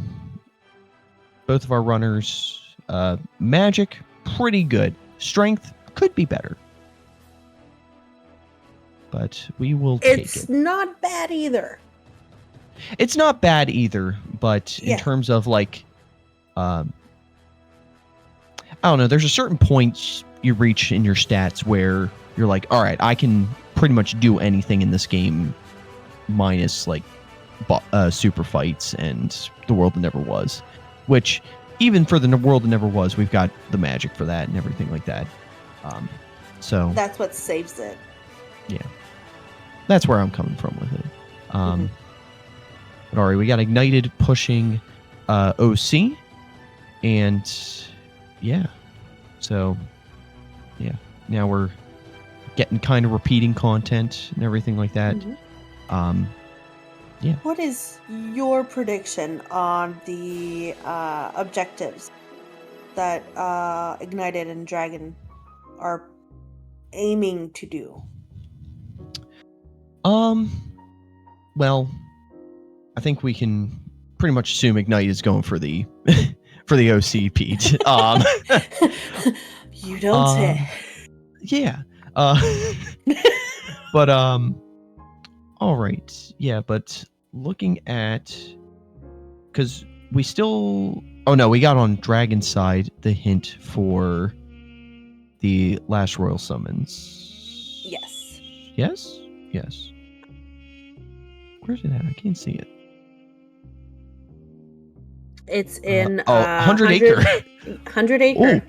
of our runners, magic, pretty good. Strength could be better. But we will take it. It's not bad either. It's not bad either, but in Yeah. terms of like, I don't know. There's a certain point you reach in your stats where you're like, all right, I can pretty much do anything in this game, minus like super fights and the world that never was. Which even for the world that never was, we've got the magic for that and everything like that. So That's what saves it. yeah, that's where I'm coming from with it. But all right, we got Ignited pushing OC, and yeah, so yeah, now we're getting kind of repeating content and everything like that. Yeah. What is your prediction on the objectives that Ignited and Dragon are aiming to do? Well, I think we can pretty much assume Ignite is going for the for the OC, Pete. You don't say. Yeah. But all right. Yeah, but looking at, because we still, oh no, we got on Dragon's side the hint for the last Royal Summons. Yes. Yes? Yes. Where's it at? I can't see it. It's in 100 Acre. 100 Acre. Ooh.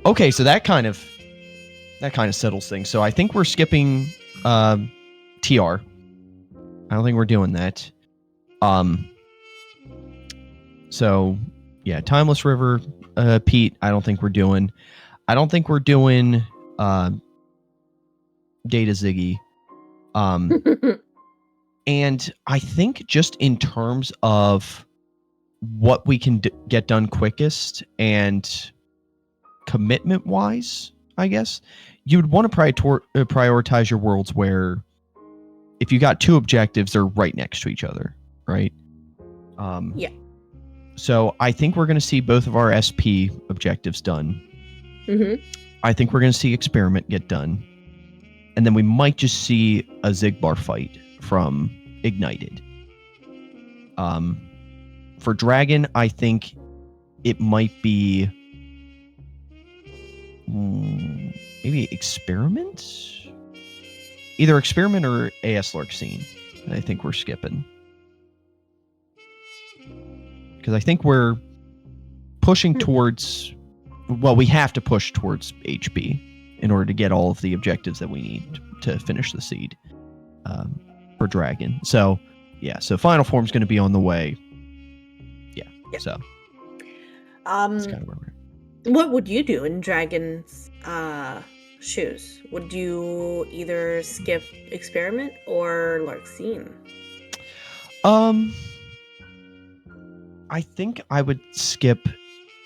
Okay, so that kind of settles things. So I think we're skipping TR. I don't think we're doing that. So yeah, Timeless River, Pete, I don't think we're doing. I don't think we're doing Data Ziggy. And I think just in terms of what we can get done quickest and commitment wise, I guess you would want to prioritize your worlds where if you got two objectives, they're right next to each other, right? Yeah. So I think we're going to see both of our SP objectives done. I think we're going to see Experiment get done. And then we might just see a Zigbar fight from Ignited. For Dragon, I think it might be maybe Experiment? Either Experiment or AS Larksine. I think we're skipping. Because I think we're pushing towards... Well, we have to push towards HP in order to get all of the objectives that we need to finish the seed for Dragon. So, yeah. So Final Form's going to be on the way. Yeah. So, that's kind of where we're at. What would you do in Dragon's shoes? Would you either skip Experiment or Larksine? I think I would skip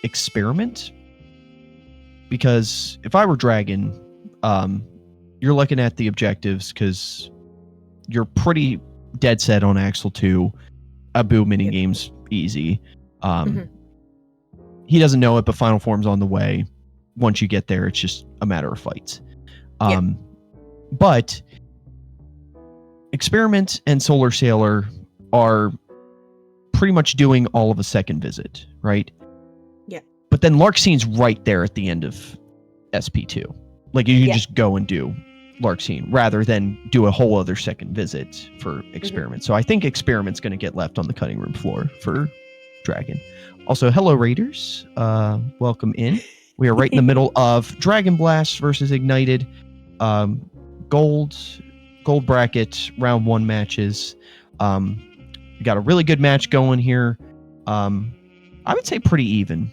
Experiment. Because if I were Dragon, you're looking at the objectives because you're pretty dead set on Axel 2. Abu minigame's easy. He doesn't know it, but Final Form's on the way. Once you get there, it's just a matter of fights. But Experiment and Solar Sailor are pretty much doing all of a second visit, right? But then Larksine's right there at the end of SP2. Like, you can just go and do Larksine rather than do a whole other second visit for Experiment. So I think Experiment's going to get left on the cutting room floor for Dragon. Also, hello, Raiders. Welcome in. We are right in the middle of Dragon Blast versus Ignited. Gold bracket, round 1 matches. We got a really good match going here. I would say pretty even.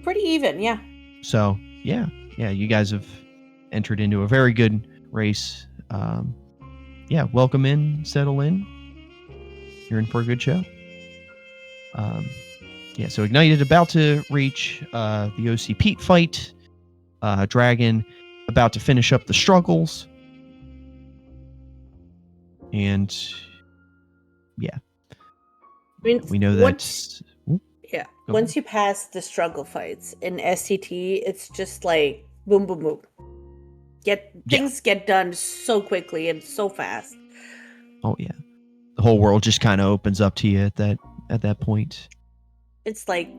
Pretty even, yeah. So yeah, you guys have entered into a very good race. Yeah, welcome in, settle in. You're in for a good show. Yeah, so Ignited about to reach the OC Pete fight. Dragon about to finish up the struggles. And yeah, we know that. Once you pass the struggle fights in SCT, it's just like boom, boom, boom. Things get done so quickly and so fast. Oh yeah, whole world just kind of opens up to you at that point. It's like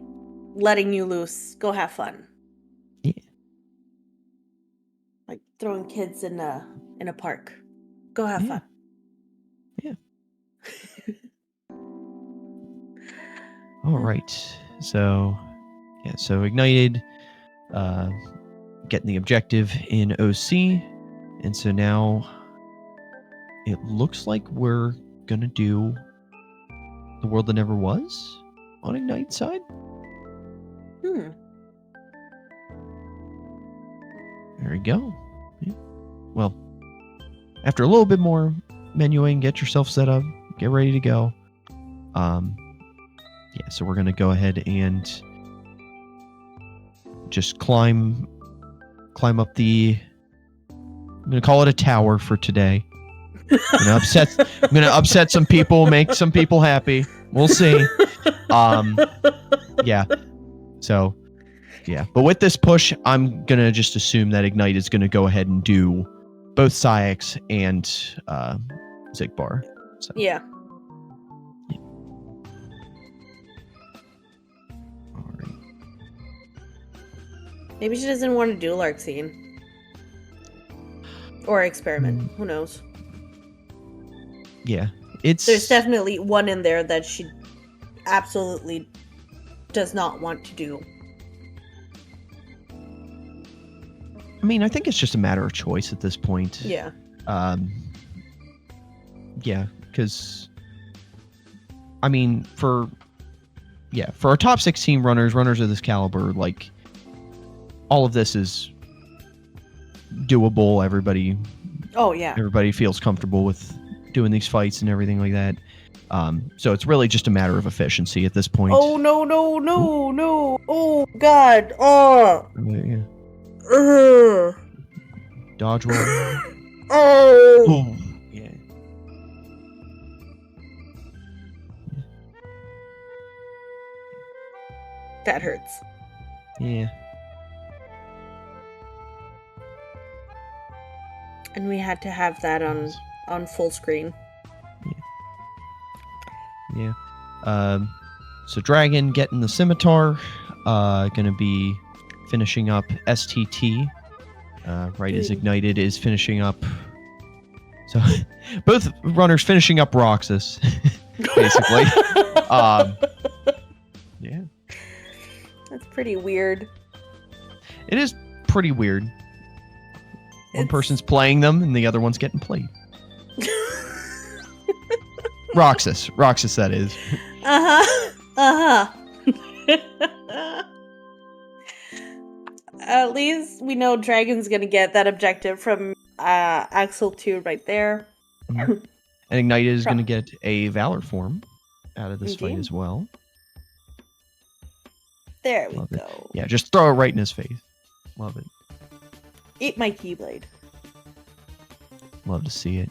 letting you loose. Go have fun. Yeah. Like throwing kids in a park. Go have fun. Yeah. All right. So, yeah. So Ignited, getting the objective in OC, and so now it looks like we're gonna do the world that never was on Ignite side. There we go. Yeah. Well, after a little bit more menuing, get yourself set up, get ready to go. Yeah, so we're gonna go ahead and just climb up the. I'm gonna call it a tower for today. I'm gonna upset some people, make some people happy. We'll see. Yeah. So, yeah. But with this push, I'm gonna just assume that Ignite is gonna go ahead and do both Syx and Zigbar. So. Yeah. All right. Maybe she doesn't want to do Larxene. Or experiment. Who knows? Yeah. There's definitely one in there that she absolutely does not want to do. I mean, I think it's just a matter of choice at this point. Yeah. Yeah, because I mean, for our top 16 runners of this caliber, like all of this is doable. Everybody feels comfortable with doing these fights and everything like that. So it's really just a matter of efficiency at this point. Oh no! Oh God! Oh. Yeah. Ugh. Dodge roll. Oh. Yeah. That hurts. Yeah. And we had to have that on full screen. Yeah. So Dragon getting the scimitar, gonna be finishing up STT, right as Ignited is finishing up. So both runners finishing up Roxas, basically. Yeah. That's pretty weird. It is pretty weird. One person's playing them and the other one's getting played. Roxas, that is. At least we know Dragon's gonna get that objective from Axel 2 right there. And Ignited is gonna get a Valor form out of this fight as well. There we Love go. It. Yeah, just throw it right in his face. Love it. Eat my Keyblade. Love to see it.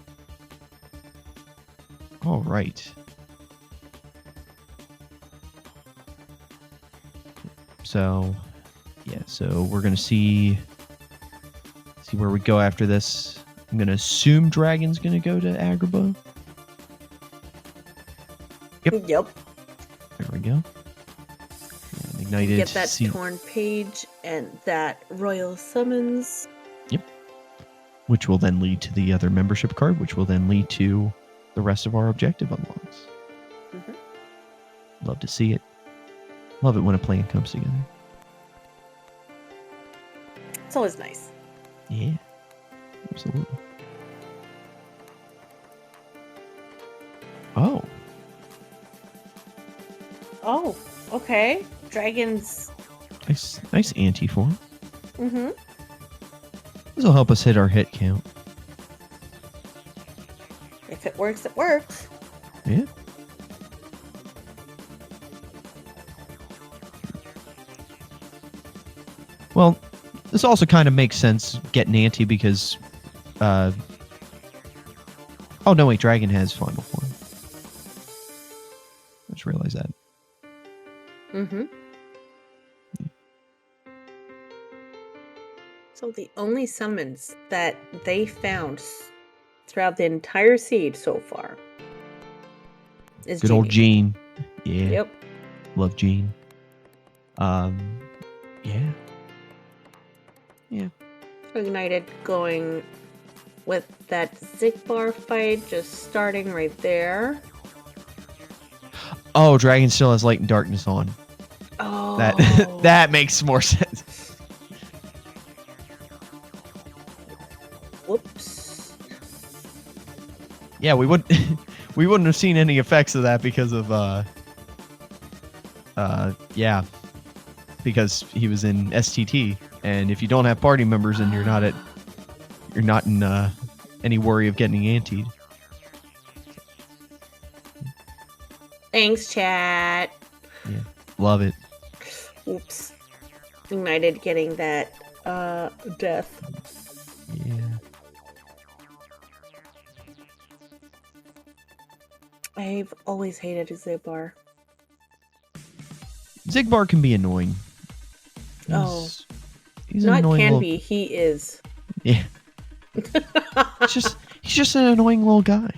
All right. So, yeah, so we're going to see where we go after this. I'm going to assume Dragon's going to go to Agrabah. Yep. There we go. And Ignited. Get that torn page and that royal summons. Yep. Which will then lead to the other membership card, which will then lead to the rest of our objective unlocks. Love to see it. Love it when a plan comes together. It's always nice. Yeah. Absolutely. Oh. Oh, okay. Dragons. Nice anti-form. Mm-hmm. This will help us hit our hit count. If it works, it works. Yeah. Well, this also kind of makes sense getting anti because... oh, no, wait. Dragon has final form. I just realized that. Mm-hmm. So the only summons that they found throughout the entire seed so far It's Good old Gene. Yeah. Yep. Love Gene. Yeah. Yeah. Ignited going with that Zigbar fight, just starting right there. Oh, Dragon still has Light and Darkness on. Oh. That makes more sense. Whoops. Yeah, we wouldn't have seen any effects of that because of because he was in STT, and if you don't have party members and you're not in any worry of getting antied. Thanks, chat. Yeah, love it. Oops. Ignited getting that death. Yeah. I've always hated Zigbar. Zigbar can be annoying. He's an Not annoying can little... be, he is. Yeah. he's just an annoying little guy.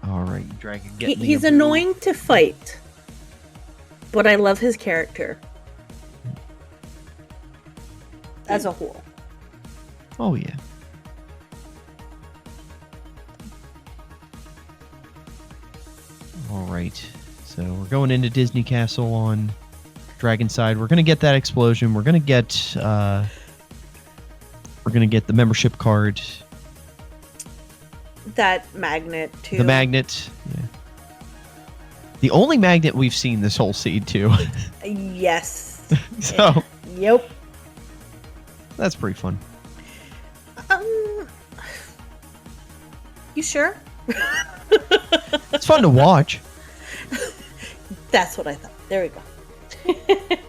All right, Dragon. He's annoying to fight, but I love his character as a whole. Oh yeah. All right, so we're going into Disney Castle on Dragon side. We're gonna get that explosion. We're gonna get the membership card. That magnet too. The magnet. Yeah. The only magnet we've seen this whole seed too. Yes. So. Yep. That's pretty fun. You sure? It's fun to watch. That's what I thought. There we go.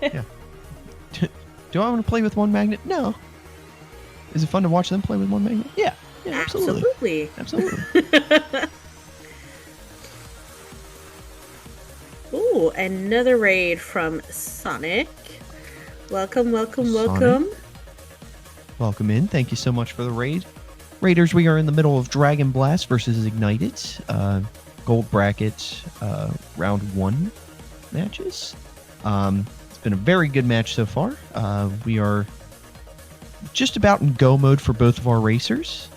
Yeah. Do I want to play with one magnet? No. Is it fun to watch them play with one magnet? Yeah. Yeah, absolutely. Ooh, another raid from Sonic. Welcome. Sonic. Welcome in. Thank you so much for the raid. Raiders, we are in the middle of Dragon Blast versus Ignited. Gold bracket, round 1 matches. It's been a very good match so far. We are just about in go mode for both of our racers.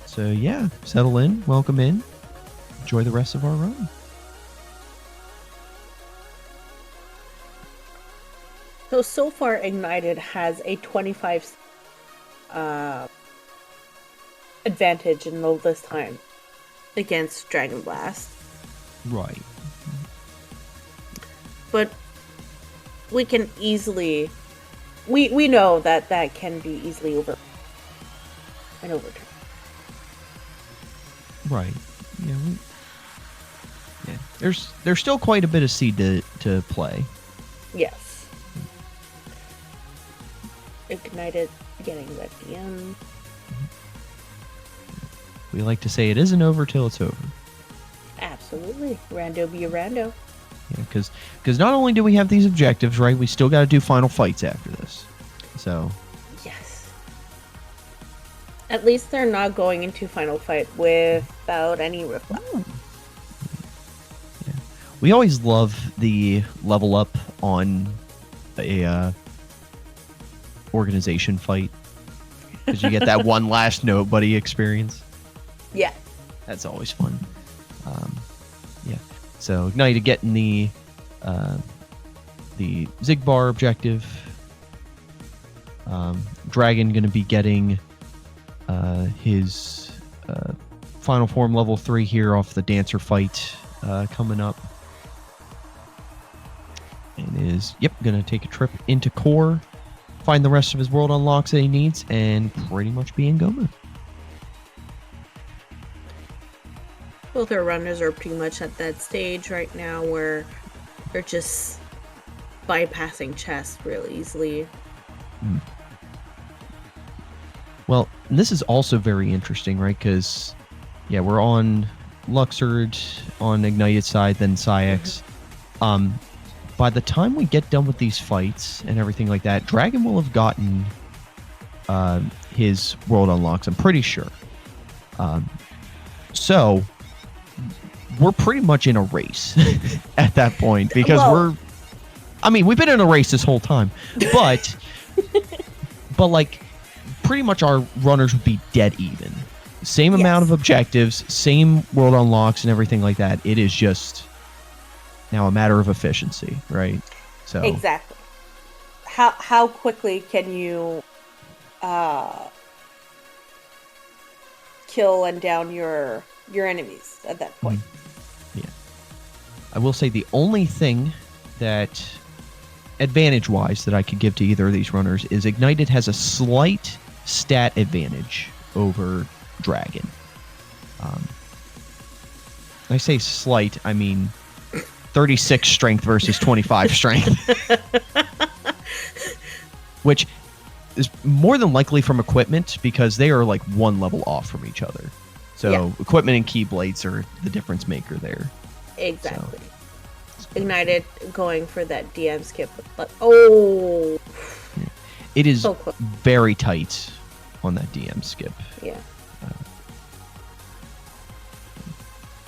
So yeah, settle in, welcome in, enjoy the rest of our run. So far, Ignited has a 25 advantage in this time against Dragon Blast. Right. But we can easily... We know that can be easily overturned. Right. Yeah. Yeah. There's still quite a bit of seed to play. Yes. Ignited getting that DM. We like to say it isn't over till it's over. Absolutely. Rando be a rando. Yeah, because not only do we have these objectives, right, we still got to do final fights after this. So. Yes. At least they're not going into final fight without any reflect. Yeah. We always love the level up on a organization fight, because you get that one last note buddy experience. Yeah. That's always fun. Yeah. So Ignited getting the Zigbar objective. Dragon going to be getting his final form level 3 here off the Dancer fight coming up. And is, going to take a trip into Core, find the rest of his world unlocks that he needs, and pretty much be in go mode. Both our runners are pretty much at that stage right now where they're just bypassing chess really easily. Well, this is also very interesting, right? Because, yeah, we're on Luxord on Ignited side, then Psyx. By the time we get done with these fights and everything like that, Dragon will have gotten his world unlocks, I'm pretty sure. So we're pretty much in a race at that point because we've been in a race this whole time, but like pretty much our runners would be dead even. Same amount of objectives, same world unlocks and everything like that. It is just now a matter of efficiency, right? So exactly. How quickly can you kill and down your enemies at that point? Yeah. I will say the only thing that advantage-wise that I could give to either of these runners is Ignited has a slight stat advantage over Dragon. I say slight, I mean 36 strength versus 25 strength. Which is more than likely from equipment because they are like one level off from each other. So equipment and keyblades are the difference maker there. Exactly. So. Ignited going for that DM skip, but it is so very tight on that DM skip. Yeah.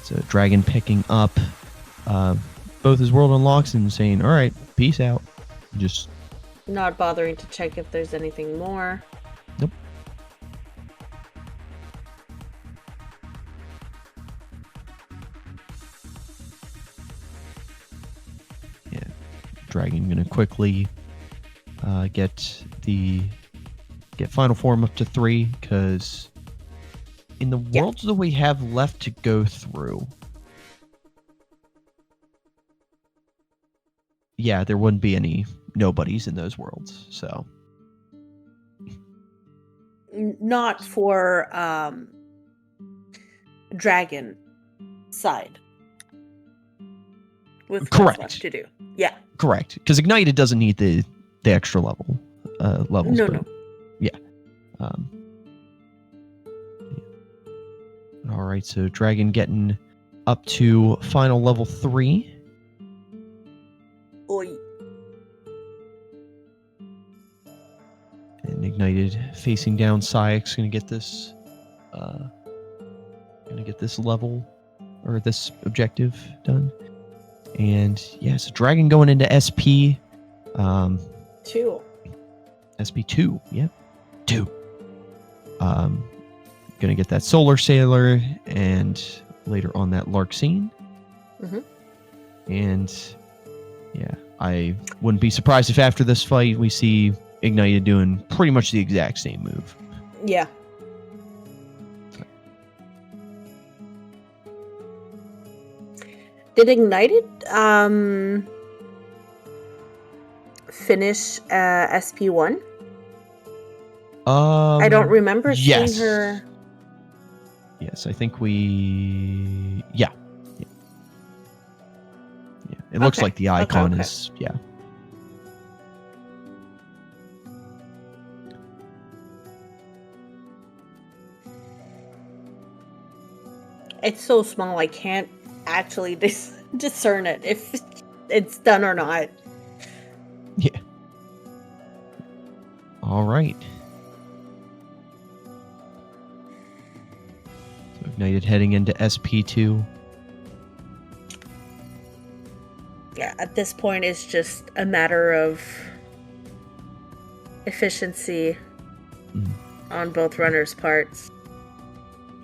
So Dragon picking up both his world unlocks and saying, "All right, peace out." Just not bothering to check if there's anything more. Nope. Yeah, Dragon gonna quickly get final form up to 3 because in the worlds that we have left to go through, there wouldn't be any nobodies in those worlds. So not for Dragon side. With correct left to do. Yeah. Correct. Because Ignited doesn't need the extra levels. No. Yeah. All right, so Dragon getting up to final level 3. Oi. And Ignited facing down Syx gonna get this level or this objective done. And so Dragon going into SP 2. SP2, yep. 2. Gonna get that Solar Sailor and later on that Larkscene. And I wouldn't be surprised if after this fight we see Ignited doing pretty much the exact same move. Yeah. Did Ignited finish SP1? I don't remember seeing her. Yes, I think we. Yeah. It looks like the icon is. Yeah. It's so small, I can't actually discern it if it's done or not. Yeah. All right. So Ignited heading into SP2. Yeah, at this point, it's just a matter of efficiency on both runners' parts.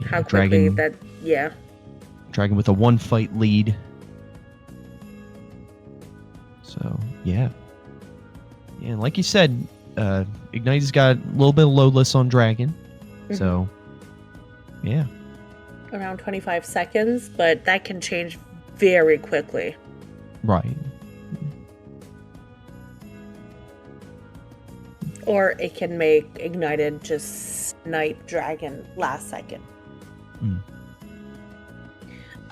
How quickly that, Dragon with a 1-fight lead. So, and like you said, Ignited's got a little bit of loadless on Dragon. So, around 25 seconds, but that can change very quickly. Right. Or it can make Ignited just snipe Dragon last second.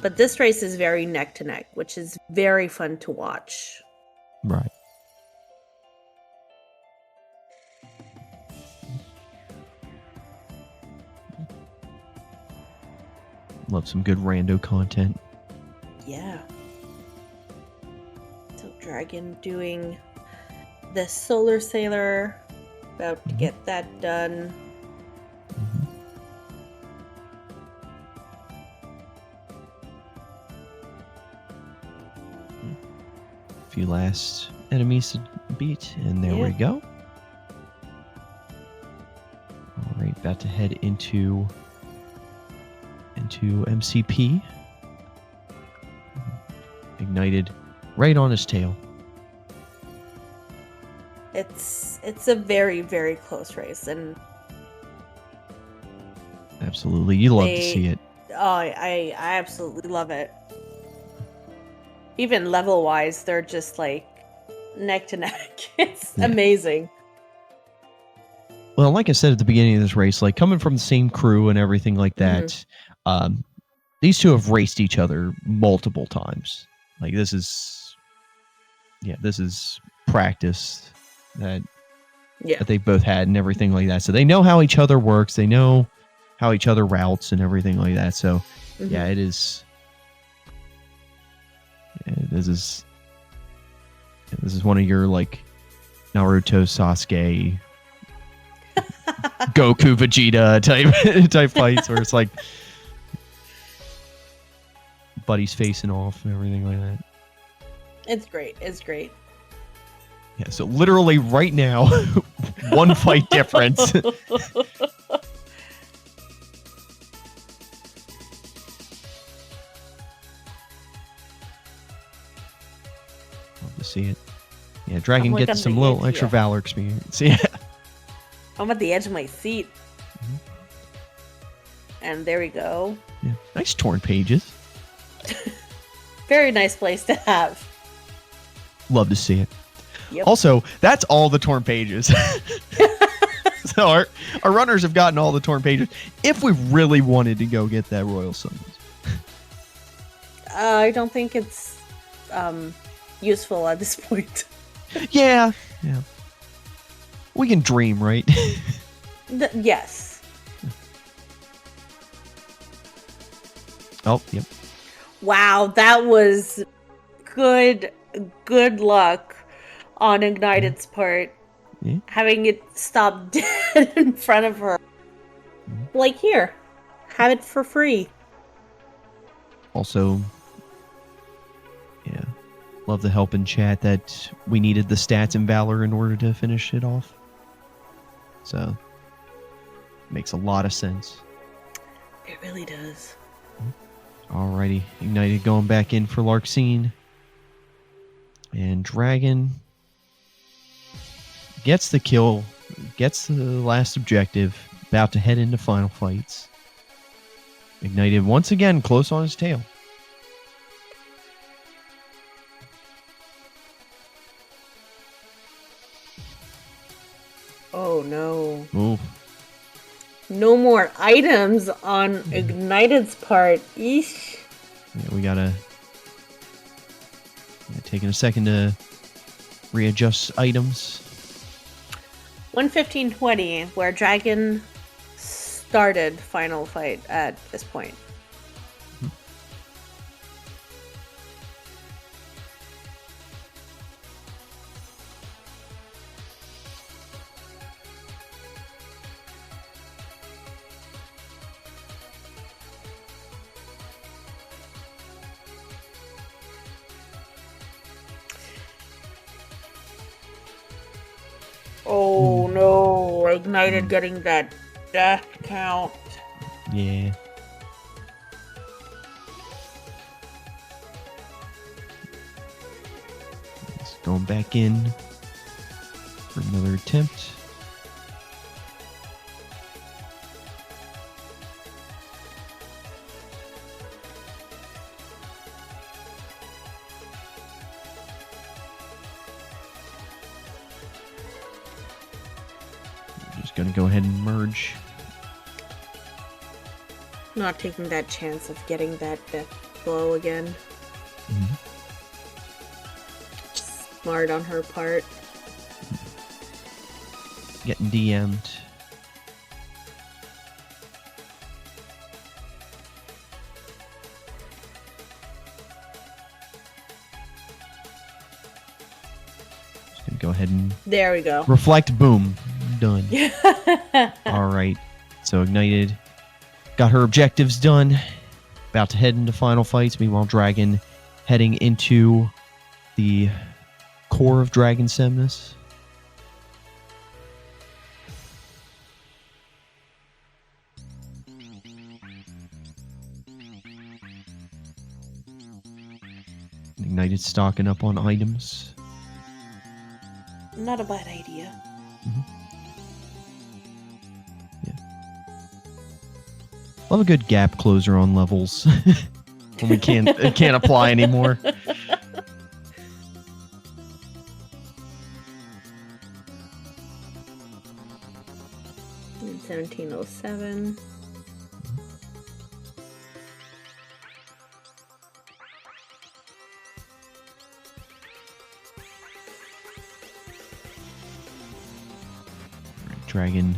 But this race is very neck to neck, which is very fun to watch. Right. Love some good rando content. Yeah. So Dragon doing the Solar Sailor, about to get that done. few last enemies to beat, and there we go. All right, about to head into MCP. Ignited right on his tail. It's a very, very close race, and absolutely, you love to see it. Oh, I absolutely love it. Even level wise, they're just like neck to neck. It's amazing. Well, like I said at the beginning of this race, like coming from the same crew and everything like that, these two have raced each other multiple times. Like this is practice that they both had and everything like that. So they know how each other works. They know how each other routes and everything like that. So yeah, it is. Yeah, this is one of your like Naruto, Sasuke, Goku, Vegeta type fights where it's like buddies facing off and everything like that. It's great. It's great. Yeah, so literally right now, one fight difference. Love to see it. Yeah, Dragon gets some little extra Valor experience. Yeah. I'm at the edge of my seat. And there we go. Yeah, nice torn pages. Very nice place to have. Love to see it. Yep. Also, that's all the torn pages. So our runners have gotten all the torn pages. If we really wanted to go get that Royal Summons. I don't think it's useful at this point. Yeah. We can dream, right? Yes. Oh, yep. Wow, that was good luck on Ignited's part. Yeah. Having it stop dead in front of her. Like, here, have it for free. Also, yeah, love the help in chat that we needed the stats and Valor in order to finish it off. So, makes a lot of sense. It really does. Alrighty, Ignited going back in for Larxene. And Dragon gets the kill, gets the last objective, about to head into final fights. Ignited once again close on his tail. Oh no. Ooh. No more items on Ignited's part. Eesh. Yeah, we gotta taking a second to readjust items. 1:15:20, where Dragon started final fight at this point. Oh no, Ignited getting that death count. Yeah. It's going back in for another attempt. Going to go ahead and merge. Not taking that chance of getting that death blow again. Smart on her part. Getting DM'd. Just going to go ahead and... There we go. Reflect, boom. Done. All right. So Ignited got her objectives done. About to head into final fights. Meanwhile, Dragon heading into the core of Dragon Semnus. Ignited stocking up on items. Not a bad idea. Yeah. Love a good gap closer on levels when we can't apply anymore. 1707. Dragon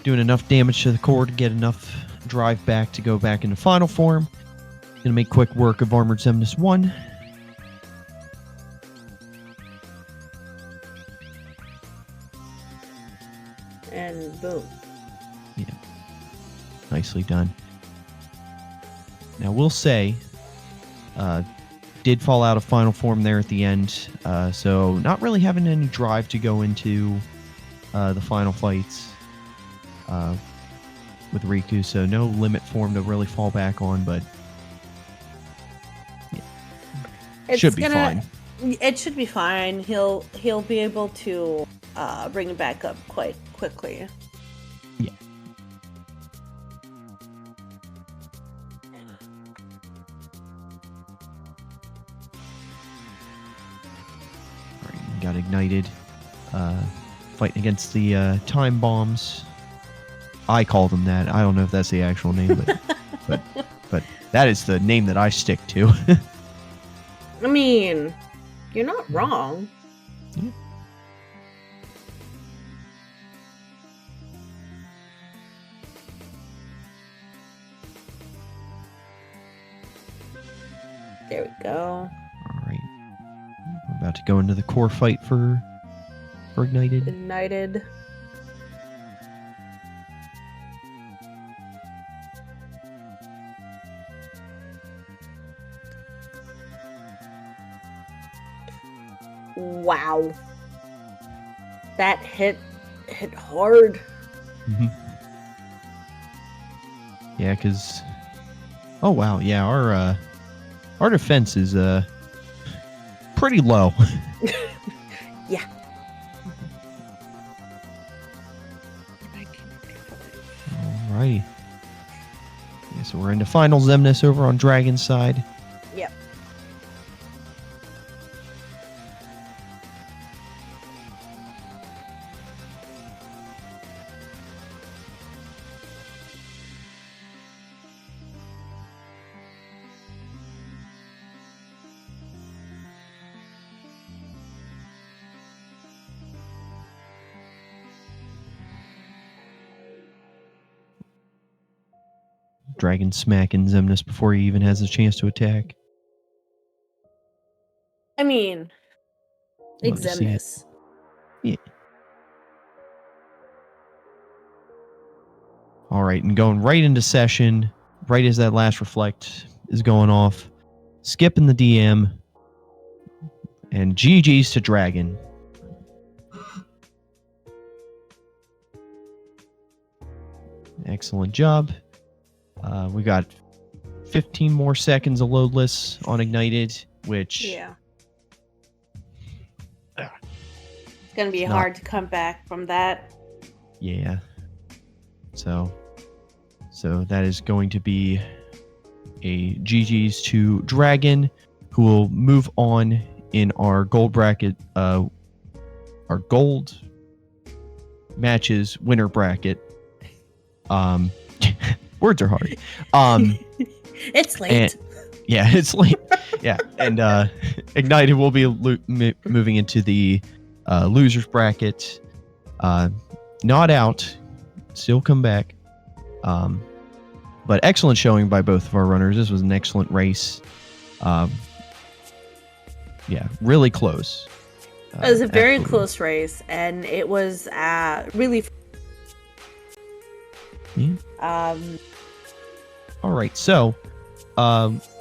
doing enough damage to the core to get enough drive back to go back into final form. Gonna make quick work of Armored Semnus 1. And boom. Yeah. Nicely done. Now we'll say, did fall out of final form there at the end, so not really having any drive to go into the final fights with Riku, so no limit form to really fall back on, but yeah. Should be fine. It should be fine. He'll be able to bring it back up quite quickly. Yeah. Alright, got ignited. Fighting against the time bombs. I call them that. I don't know if that's the actual name, but that is the name that I stick to. I mean, you're not wrong. Yeah. There we go. All right. We're about to go into the core fight for Ignited. Ignited. Wow. That hit hard. Mm-hmm. Yeah, because... Oh, wow. Yeah, our defense is pretty low. Yeah. Alrighty. Yeah, so we're into Final Zemnis over on Dragon's side. Yep. Dragon smacking Zemnis before he even has a chance to attack. I mean, Love to see it. Xemnas. Yeah. All right, and going right into session, right as that last reflect is going off, skipping the DM, and GG's to Dragon. Excellent job. We got 15 more seconds of loadless on Ignited, which... Yeah. It's going to be hard to come back from that. Yeah. So that is going to be a GG's to Dragon, who will move on in our gold bracket, our gold matches winner bracket. Words are hard. It's late. And, yeah, it's late. Yeah, and Ignited will be moving into the losers bracket. Not out, still come back. But excellent showing by both of our runners. This was an excellent race. Yeah, really close. It was a very absolutely. close race, and it was really. Yeah. All right, so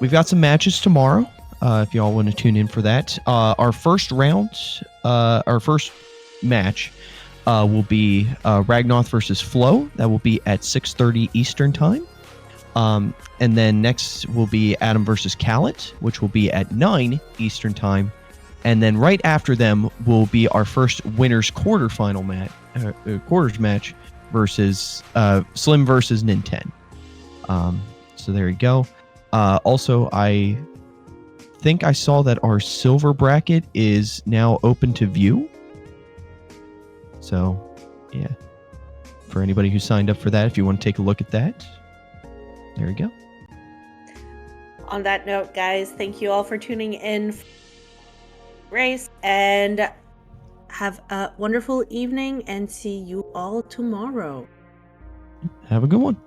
we've got some matches tomorrow. if y'all want to tune in for that. Our first round, our first match will be Ragnoth versus Flo. That will be at 6:30 Eastern time. And then next will be Adam versus Callet, which will be at 9 Eastern time. And then right after them will be our first winners quarterfinal quarters match versus Slim versus Ninten. So there you go. Also, I think I saw that our silver bracket is now open to view. So, yeah. For anybody who signed up for that, if you want to take a look at that, there you go. On that note, guys, thank you all for tuning in. Race, and have a wonderful evening, and see you all tomorrow. Have a good one.